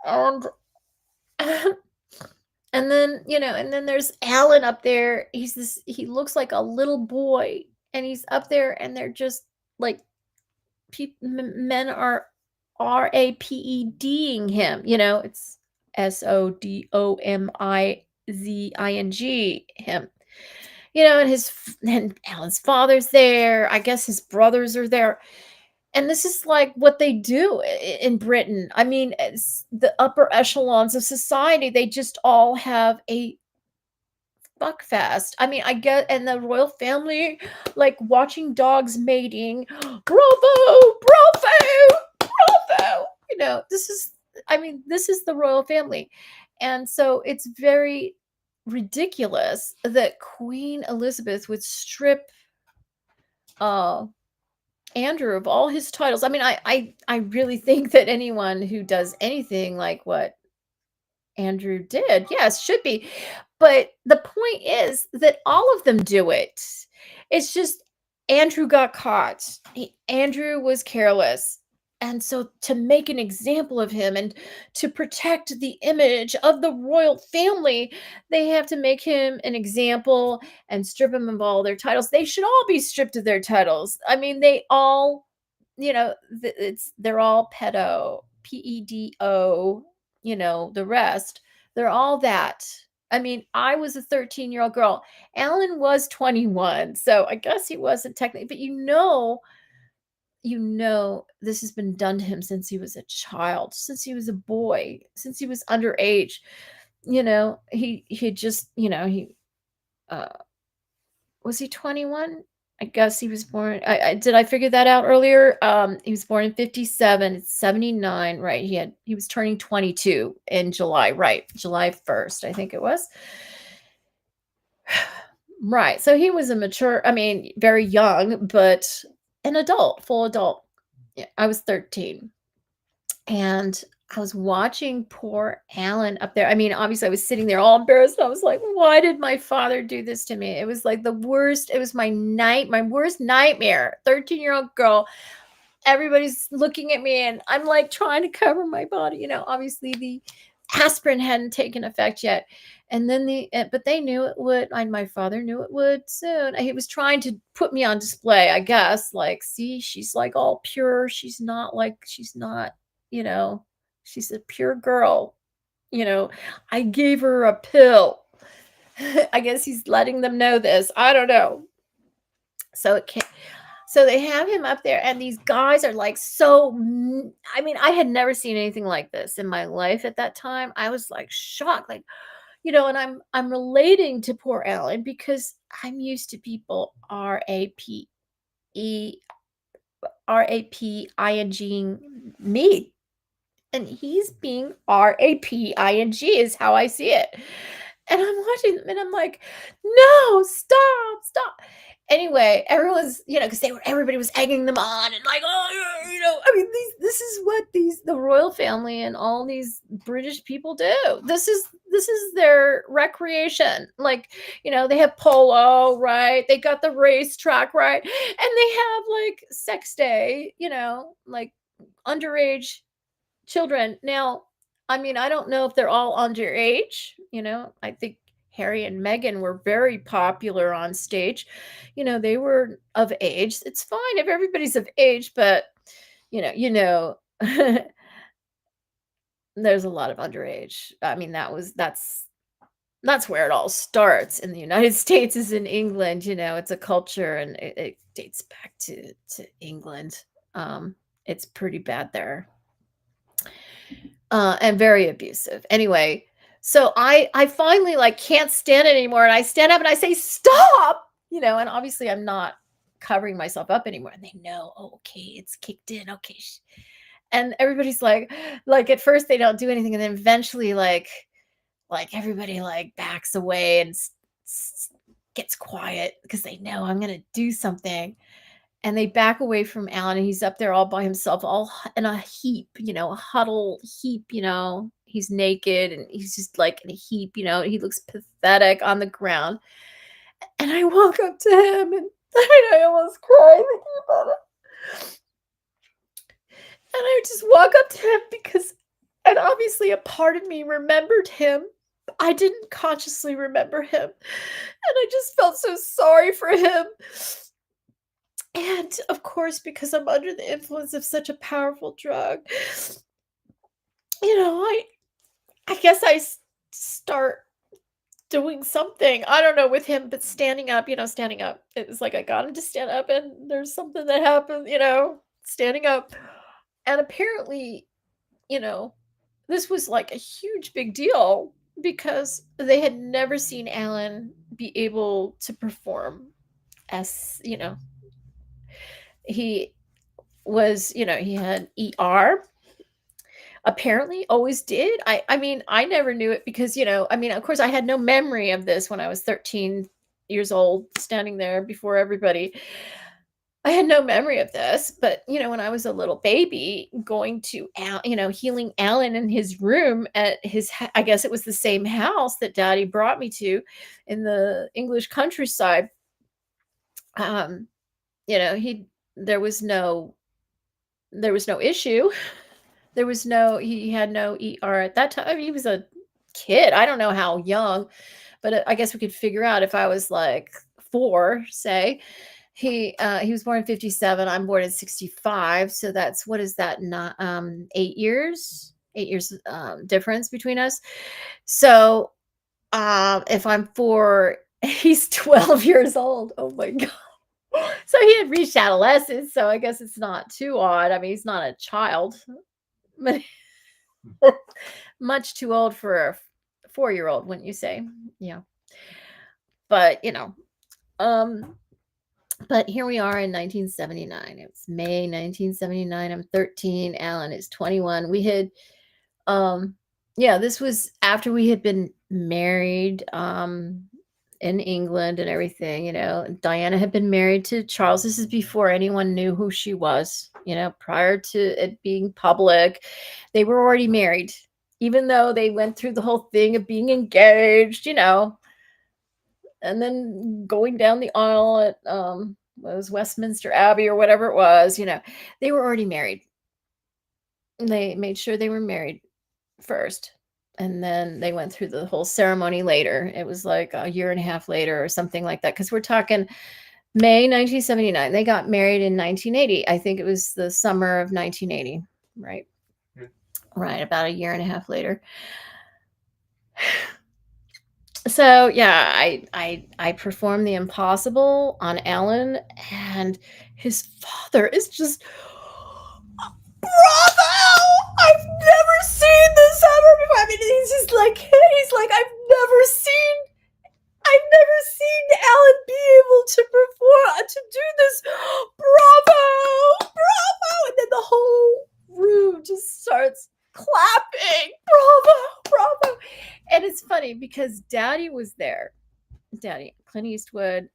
And and then there's Alan up there. He looks like a little boy, and he's up there, and they're just like men are rapeding him. It's SODOMIZING him. And Alan's father's there. I guess his brothers are there. And this is like what they do in Britain. I mean, it's the upper echelons of society. They just all have a fuck fest. I mean, I get, and the royal family, like watching dogs mating. Bravo, bravo, bravo. This is the royal family. And so it's very ridiculous that Queen Elizabeth would strip Andrew of all his titles. I mean, I really think that anyone who does anything like what Andrew did, yes, should be. But the point is that all of them do it. It's just Andrew got caught. Andrew was careless. And so to make an example of him and to protect the image of the royal family, they have to make him an example and strip him of all their titles. They should all be stripped of their titles. I mean, they all, they're all pedo, PEDO, the rest. They're all that. I mean, I was a 13-year-old girl. Alan was 21, so I guess he wasn't technically, but this has been done to him since he was a child, since he was a boy, since he was underage. He just, was he 21? I guess he was born. Did I figure that out earlier? He was born in 57. It's 79, right? He was turning 22 in July, right? July 1st, I think it was. Right. So he was very young, but an adult, full adult. Yeah, I was 13. And I was watching poor Alan up there. I mean, obviously, I was sitting there all embarrassed. I was like, why did my father do this to me? It was like the worst. It was my worst nightmare. 13-year-old girl. Everybody's looking at me, and I'm like trying to cover my body. Obviously, the aspirin hadn't taken effect yet. And then but they knew it would. My father knew it would soon. He was trying to put me on display, I guess. Like, see, she's like all pure. She's not, she's a pure girl. I gave her a pill. I guess he's letting them know this. I don't know. So they have him up there, and these guys are like I had never seen anything like this in my life at that time. I was like shocked, like, and I'm relating to poor Alan because I'm used to people raping me. And he's being raping is how I see it. And I'm watching them and I'm like, no, stop. Anyway, everyone's, because everybody was egging them on and like, oh, I mean, this is what the royal family and all these British people do. This is their recreation. Like, they have polo, right? They got the racetrack, right? And they have like sex day, like underage children. Now, I mean, I don't know if they're all underage. I think Harry and Meghan were very popular on stage. They were of age. It's fine if everybody's of age, but there's a lot of underage. I mean, that's where it all starts in the United States, is in England. It's a culture, and it dates back to England. It's pretty bad there. And very abusive. Anyway, so I finally like can't stand it anymore, and I stand up and I say, stop, and obviously I'm not covering myself up anymore, and they know, oh, okay, it's kicked in, okay. And everybody's like at first they don't do anything, and then eventually like everybody like backs away and gets quiet because they know I'm gonna do something. And they back away from Alan, and he's up there all by himself, all in a heap, a huddle heap, he's naked and he's just like in a heap, he looks pathetic on the ground. And I walk up to him and I almost cry thinking about it. And I just walk up to him and obviously a part of me remembered him. I didn't consciously remember him. And I just felt so sorry for him. And of course, because I'm under the influence of such a powerful drug, I guess I start doing something. I don't know with him, but standing up. It was like I got him to stand up, and there's something that happened, standing up. And apparently, this was like a huge big deal because they had never seen Alan be able to perform as, he was, he had ER, apparently always did. I mean, I never knew it because, of course I had no memory of this when I was 13 years old, standing there before everybody. I had no memory of this, but, when I was a little baby going to, healing Alan in his room at I guess it was the same house that Daddy brought me to in the English countryside. There was no issue. He had no ER at that time. I mean, he was a kid. I don't know how young, but I guess we could figure out if I was like 4, say. He was born in 57. I'm born in 65. So that's, what is that? Not 8 years difference between us. So if I'm 4, he's 12 years old. Oh my God. So he had reached adolescence, so I guess it's not too odd. I mean, he's not a child, but much too old for a 4-year-old, wouldn't you say? Yeah. But, but here we are in 1979. It's May 1979. I'm 13. Alan is 21. We had, this was after we had been married, in England and everything. Diana had been married to Charles. This is before anyone knew who she was, prior to it being public. They were already married, even though they went through the whole thing of being engaged, and then going down the aisle at was Westminster Abbey or whatever it was. They were already married. They made sure they were married first. And then they went through the whole ceremony later. It was like a year and a half later or something like that. Because we're talking May 1979. They got married in 1980. I think it was the summer of 1980. Right. Yeah. Right. About a year and a half later. So yeah, I performed the impossible on Alan, and his father is just, bravo! I've never seen this ever before. I mean, he's like, I've never seen Alan be able to perform, to do this. Bravo! And then the whole room just starts clapping. Bravo! bravo. And it's funny because Daddy was there. Daddy, Clint Eastwood,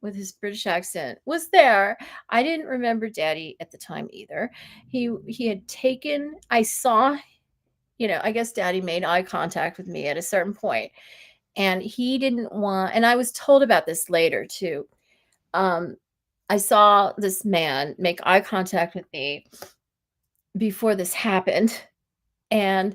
with his British accent, was there. I didn't remember Daddy at the time either. He had taken, I saw, I guess Daddy made eye contact with me at a certain point, and he didn't want, and I was told about this later too. I saw this man make eye contact with me before this happened, and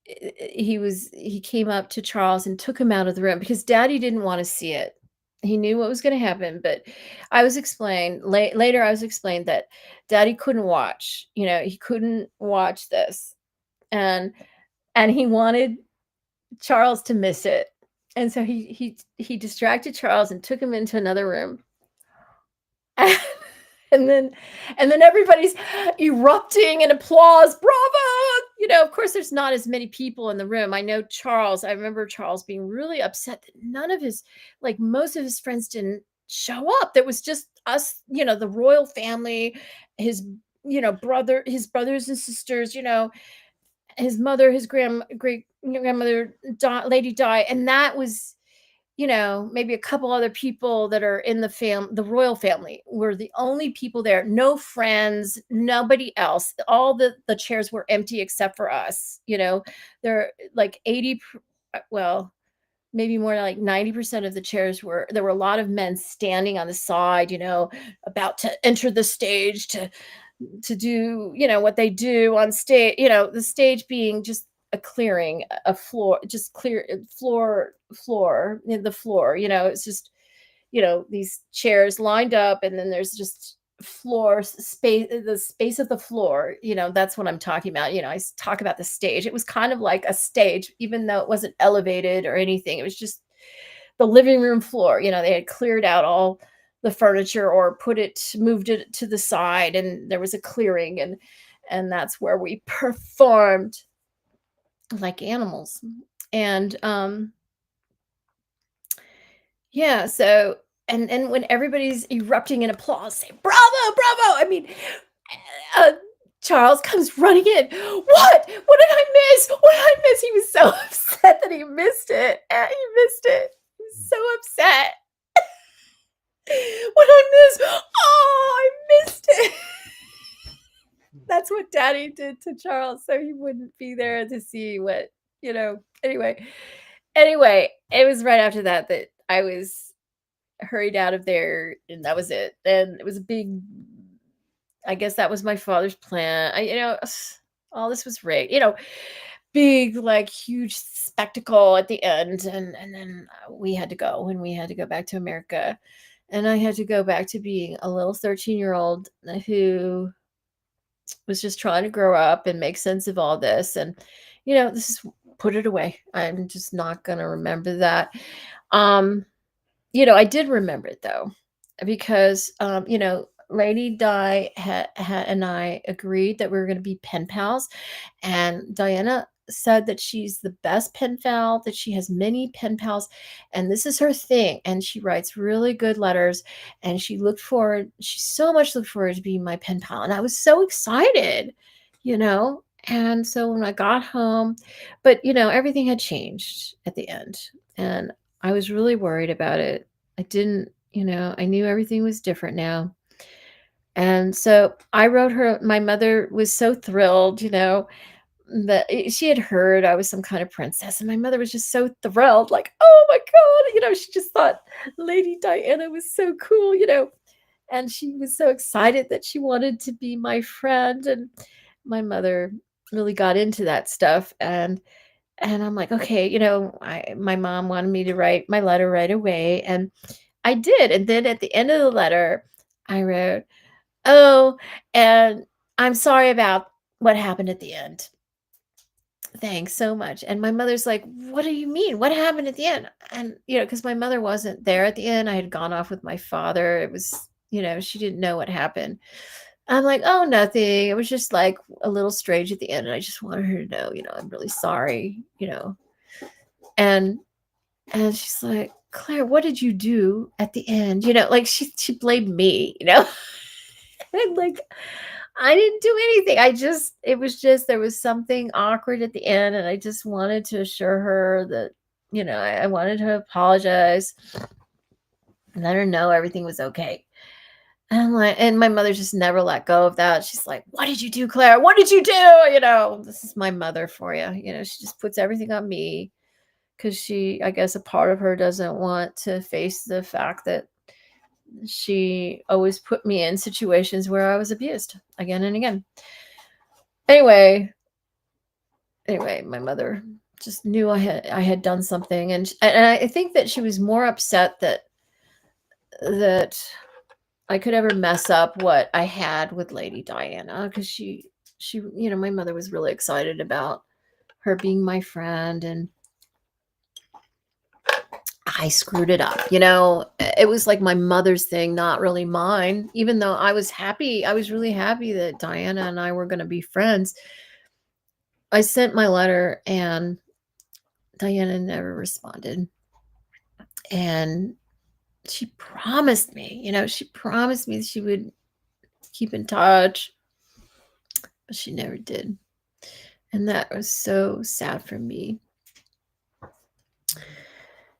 he came up to Charles and took him out of the room because Daddy didn't want to see it. He knew what was going to happen, but I was explained later. I was explained that Daddy couldn't watch. He couldn't watch this, and he wanted Charles to miss it, and so he distracted Charles and took him into another room. And then everybody's erupting in applause. Bravo! Of course, there's not as many people in the room. I remember Charles being really upset that none of his, most of his friends didn't show up. There was just us, the royal family, his, his brothers and sisters, his mother, his great grandmother, Lady Di. And that was, maybe a couple other people that are in the royal family were the only people there. No friends, nobody else. All the chairs were empty except for us. There like 80, well, maybe more like 90% of the chairs there were a lot of men standing on the side, about to enter the stage to do, what they do on stage, the stage being just a clearing, a floor, just clear floor in the floor, it's just, these chairs lined up, and then there's just floor space, the space of the floor, that's what I'm talking about. I talk about the stage. It was kind of like a stage, even though it wasn't elevated or anything. It was just the living room floor. They had cleared out all the furniture or moved it to the side, and there was a clearing, and that's where we performed like animals. And yeah, so and when everybody's erupting in applause, say bravo, bravo. I mean, uh, Charles comes running in. What did I miss? What did I miss? He was so upset that he missed it. He missed it. He was so upset. What did I miss? Oh, I missed it. That's what Daddy did to Charles, so he wouldn't be there to see what, anyway, it was right after that I was hurried out of there, and that was it. And it was a big, I guess that was my father's plan. All this was rigged, big, huge spectacle at the end. And then we had to go, and we had to go back to America. And I had to go back to being a little 13-year-old who was just trying to grow up and make sense of all this. And, this is, put it away. I'm just not going to remember that. I did remember it though, because, Lady Di and I agreed that we were going to be pen pals. And Diana said that she's the best pen pal, that she has many pen pals, and this is her thing. And she writes really good letters, and she so much looked forward to being my pen pal. And I was so excited, And so when I got home, but everything had changed at the end, and I was really worried about it. I didn't, I knew everything was different now. And so I wrote her. My mother was so thrilled, that she had heard I was some kind of princess, and my mother was just so thrilled, like, oh my God, she just thought Lady Diana was so cool, and she was so excited that she wanted to be my friend. And my mother really got into that stuff. And I'm like, okay, my mom wanted me to write my letter right away, and I did. And then at the end of the letter, I wrote, oh, and I'm sorry about what happened at the end. Thanks so much. And my mother's like, what do you mean? What happened at the end? And, because my mother wasn't there at the end. I had gone off with my father. It was, she didn't know what happened. I'm like, oh, nothing. It was just like a little strange at the end. And I just wanted her to know, I'm really sorry, And she's like, Claire, what did you do at the end? She blamed me, And like, I didn't do anything. It was just, there was something awkward at the end, and I just wanted to assure her that, I wanted to apologize and let her know everything was okay. And I'm like, and my mother just never let go of that. She's like, "What did you do, Claire? What did you do?" This is my mother for you. She just puts everything on me because I guess a part of her doesn't want to face the fact that she always put me in situations where I was abused again and again. Anyway, my mother just knew I had done something, and I think that she was more upset that I could ever mess up what I had with Lady Diana, because my mother was really excited about her being my friend, and I screwed it up. It was like my mother's thing, not really mine, even though I was happy. I was really happy that Diana and I were going to be friends. I sent my letter and Diana never responded. And she promised me, that she would keep in touch, but she never did. And that was so sad for me.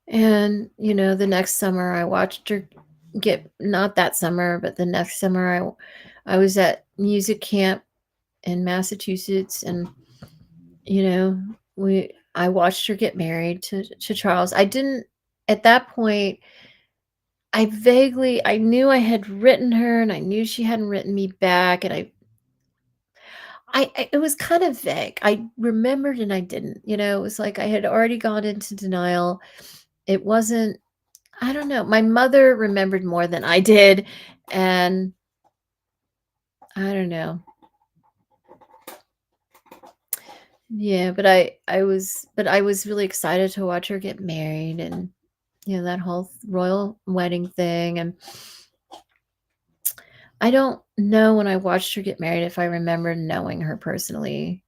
And, the next summer I watched her not that summer, but the next summer I was at music camp in Massachusetts, and, I watched her get married to Charles. I didn't, at that point, I knew I had written her, and I knew she hadn't written me back, and it was kind of vague. I remembered and I didn't. It was like I had already gone into denial. It wasn't, I don't know. My mother remembered more than I did, and I don't know. Yeah, but I was really excited to watch her get married, and that whole royal wedding thing. And I don't know, when I watched her get married, if I remember knowing her personally.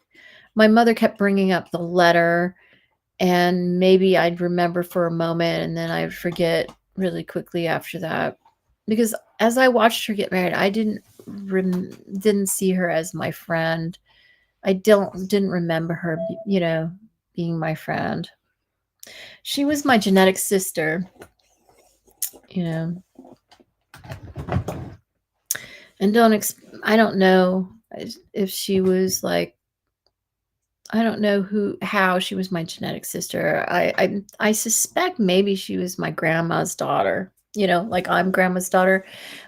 My mother kept bringing up the letter, and maybe I'd remember for a moment, and then I'd forget really quickly after that. Because as I watched her get married, I didn't see her as my friend. I didn't remember her, being my friend. She was my genetic sister, you know. And I don't know if she was like, I don't know how she was my genetic sister. I suspect maybe she was my grandma's daughter, like I'm grandma's daughter.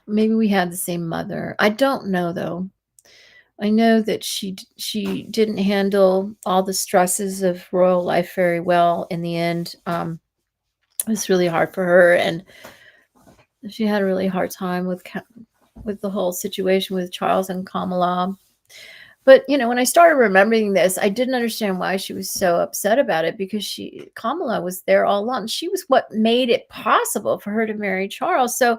Maybe we had the same mother. I don't know though. I know that she didn't handle all the stresses of royal life very well in the end. It was really hard for her, and she had a really hard time with the whole situation with Charles and Kamala. But, when I started remembering this, I didn't understand why she was so upset about it, because Kamala was there all along. She was what made it possible for her to marry Charles. So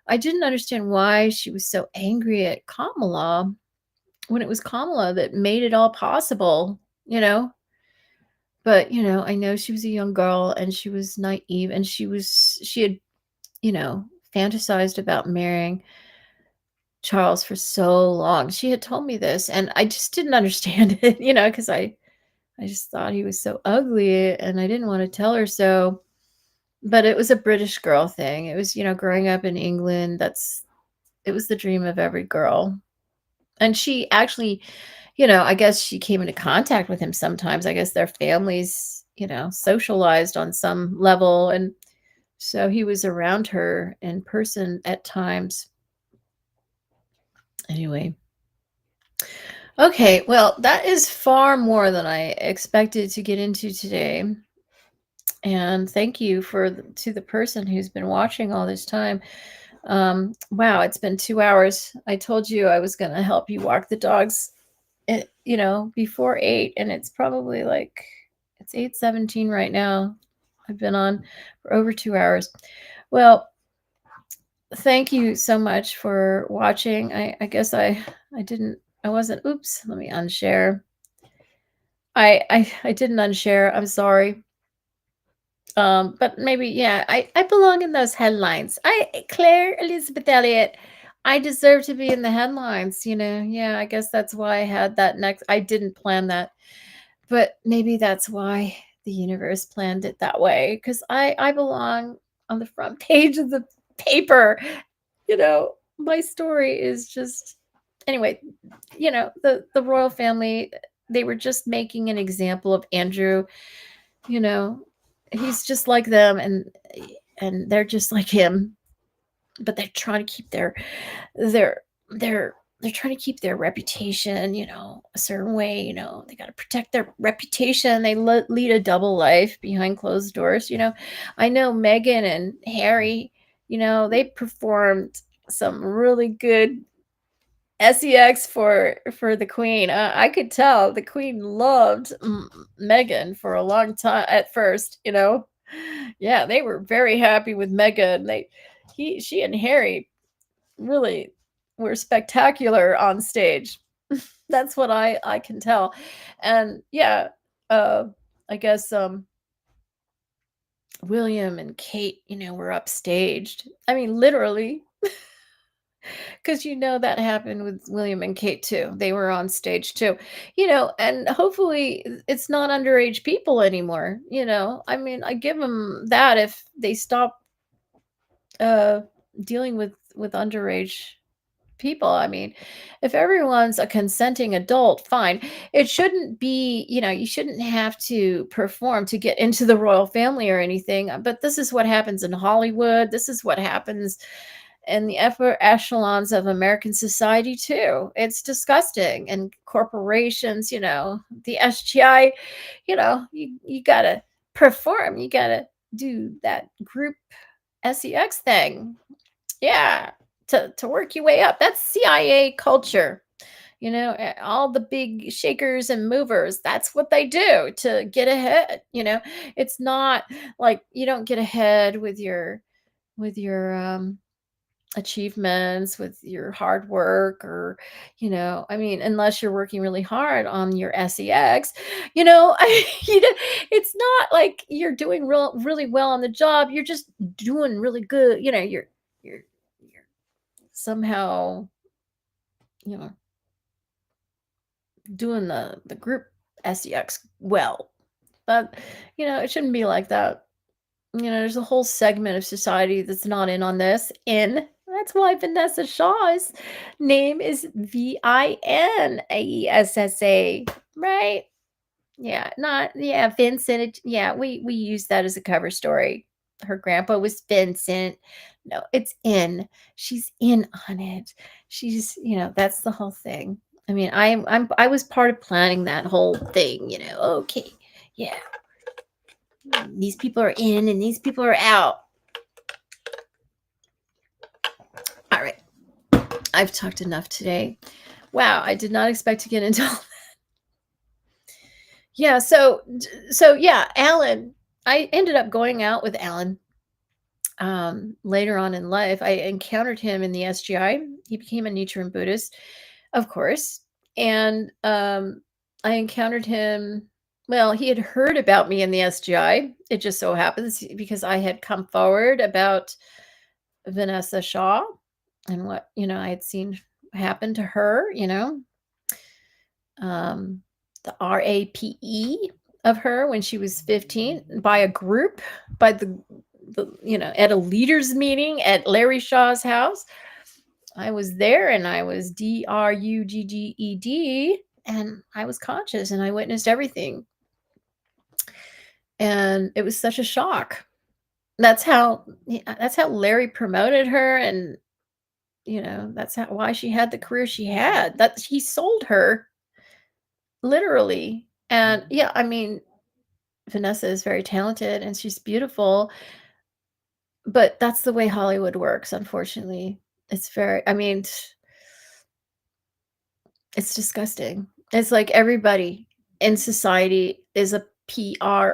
I didn't understand why she was so angry at Kamala, when it was Kamala that made it all possible, But, I know she was a young girl, and she was naive, and she had, fantasized about marrying Charles for so long. She had told me this, and I just didn't understand it, because I just thought he was so ugly, and I didn't want to tell her so. But it was a British girl thing. It was, growing up in England, it was the dream of every girl. And she actually, I guess she came into contact with him sometimes. I guess their families, socialized on some level, and so he was around her in person at times. Anyway. Okay, well, that is far more than I expected to get into today. And thank you to the person who's been watching all this time. Wow, it's been 2 hours. I told you I was going to help you walk the dogs, before 8, and it's probably like, it's 8:17 right now. I've been on for over 2 hours. Well, thank you so much for watching. I guess I wasn't, oops, let me unshare. I didn't unshare. I'm sorry. But maybe, yeah, I belong in those headlines. Claire Elisabeth Elliott. I deserve to be in the headlines, Yeah, I guess that's why I had that next I didn't plan that, but maybe that's why the universe planned it that way. Because I belong on the front page of the paper, My story is just anyway, the royal family, they were just making an example of Andrew, you know, he's just like them, and they're just like him, but they're trying to keep their they're trying to keep their reputation, a certain way, they got to protect their reputation. They lead a double life behind closed doors. I know Meghan and Harry, they performed some really good sex for the queen. I could tell the queen loved Meghan for a long time at first. Yeah, they were very happy with Meghan. She and Harry really were spectacular on stage. That's what I can tell. And yeah, uh I guess William and Kate, were upstaged. I mean, literally, because that happened with William and Kate too. They were on stage too. And hopefully it's not underage people anymore. I mean, I give them that if they stop uh dealing with underage people. I mean, if everyone's a consenting adult, fine. It shouldn't be, you shouldn't have to perform to get into the royal family or anything. But this is what happens in Hollywood. This is what happens in the upper echelons of American society too. It's disgusting. And corporations, the SGI, you gotta perform. You gotta do that group sex thing. Yeah, to work your way up. That's CIA culture. All the big shakers and movers, that's what they do to get ahead. It's not like you don't get ahead with your achievements, with your hard work, or I mean, unless you're working really hard on your sex. It's not like you're doing really well on the job. You're just doing really good. You're somehow, you know, doing the group sex well. But, it shouldn't be like that. There's a whole segment of society that's not in on this. In That's why Vanessa Shaw's name is Vinaessa, right? Yeah, not yeah, Vincent. Yeah, we use that as a cover story. Her grandpa was Vincent. No, it's in. She's in on it. That's the whole thing. I mean, I was part of planning that whole thing. Okay. Yeah. These people are in and these people are out. All right. I've talked enough today. Wow, I did not expect to get into all. Yeah, so yeah, Alan. I ended up going out with Alan later on in life. I encountered him in the SGI. He became a Nichiren Buddhist, of course. And I encountered him. Well, he had heard about me in the SGI. It just so happens because I had come forward about Vanessa Shaw and what I had seen happen to her. Um, the RAPE of her when she was 15 by a group, by the at a leaders meeting at Larry Shaw's house. I was there and I was DRUGGED and I was conscious and I witnessed everything. And it was such a shock. That's how Larry promoted her, and that's why she had the career she had. That he sold her literally. And yeah, I mean, Vanessa is very talented and she's beautiful, but that's the way Hollywood works, unfortunately. I mean, it's disgusting. It's like everybody in society is a PROSITUTE.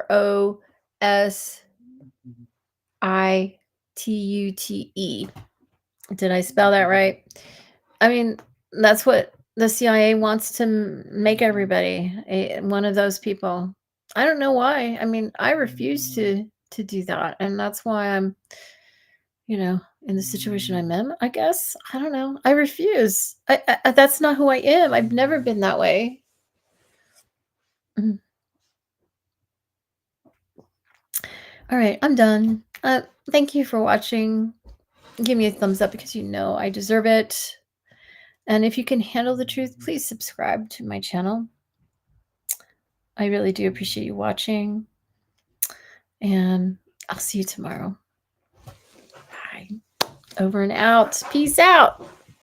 Did I spell that right? I mean, that's what the CIA wants to make everybody one of those people. I don't know why. I mean, I refuse to do that, and that's why I'm, in the situation I'm in, I guess. I don't know. I refuse. That's not who I am. I've never been that way. Mhm. All right, I'm done. Thank you for watching. Give me a thumbs up because you know I deserve it. And if you can handle the truth, please subscribe to my channel. I really do appreciate you watching. And I'll see you tomorrow. Bye. Over and out. Peace out.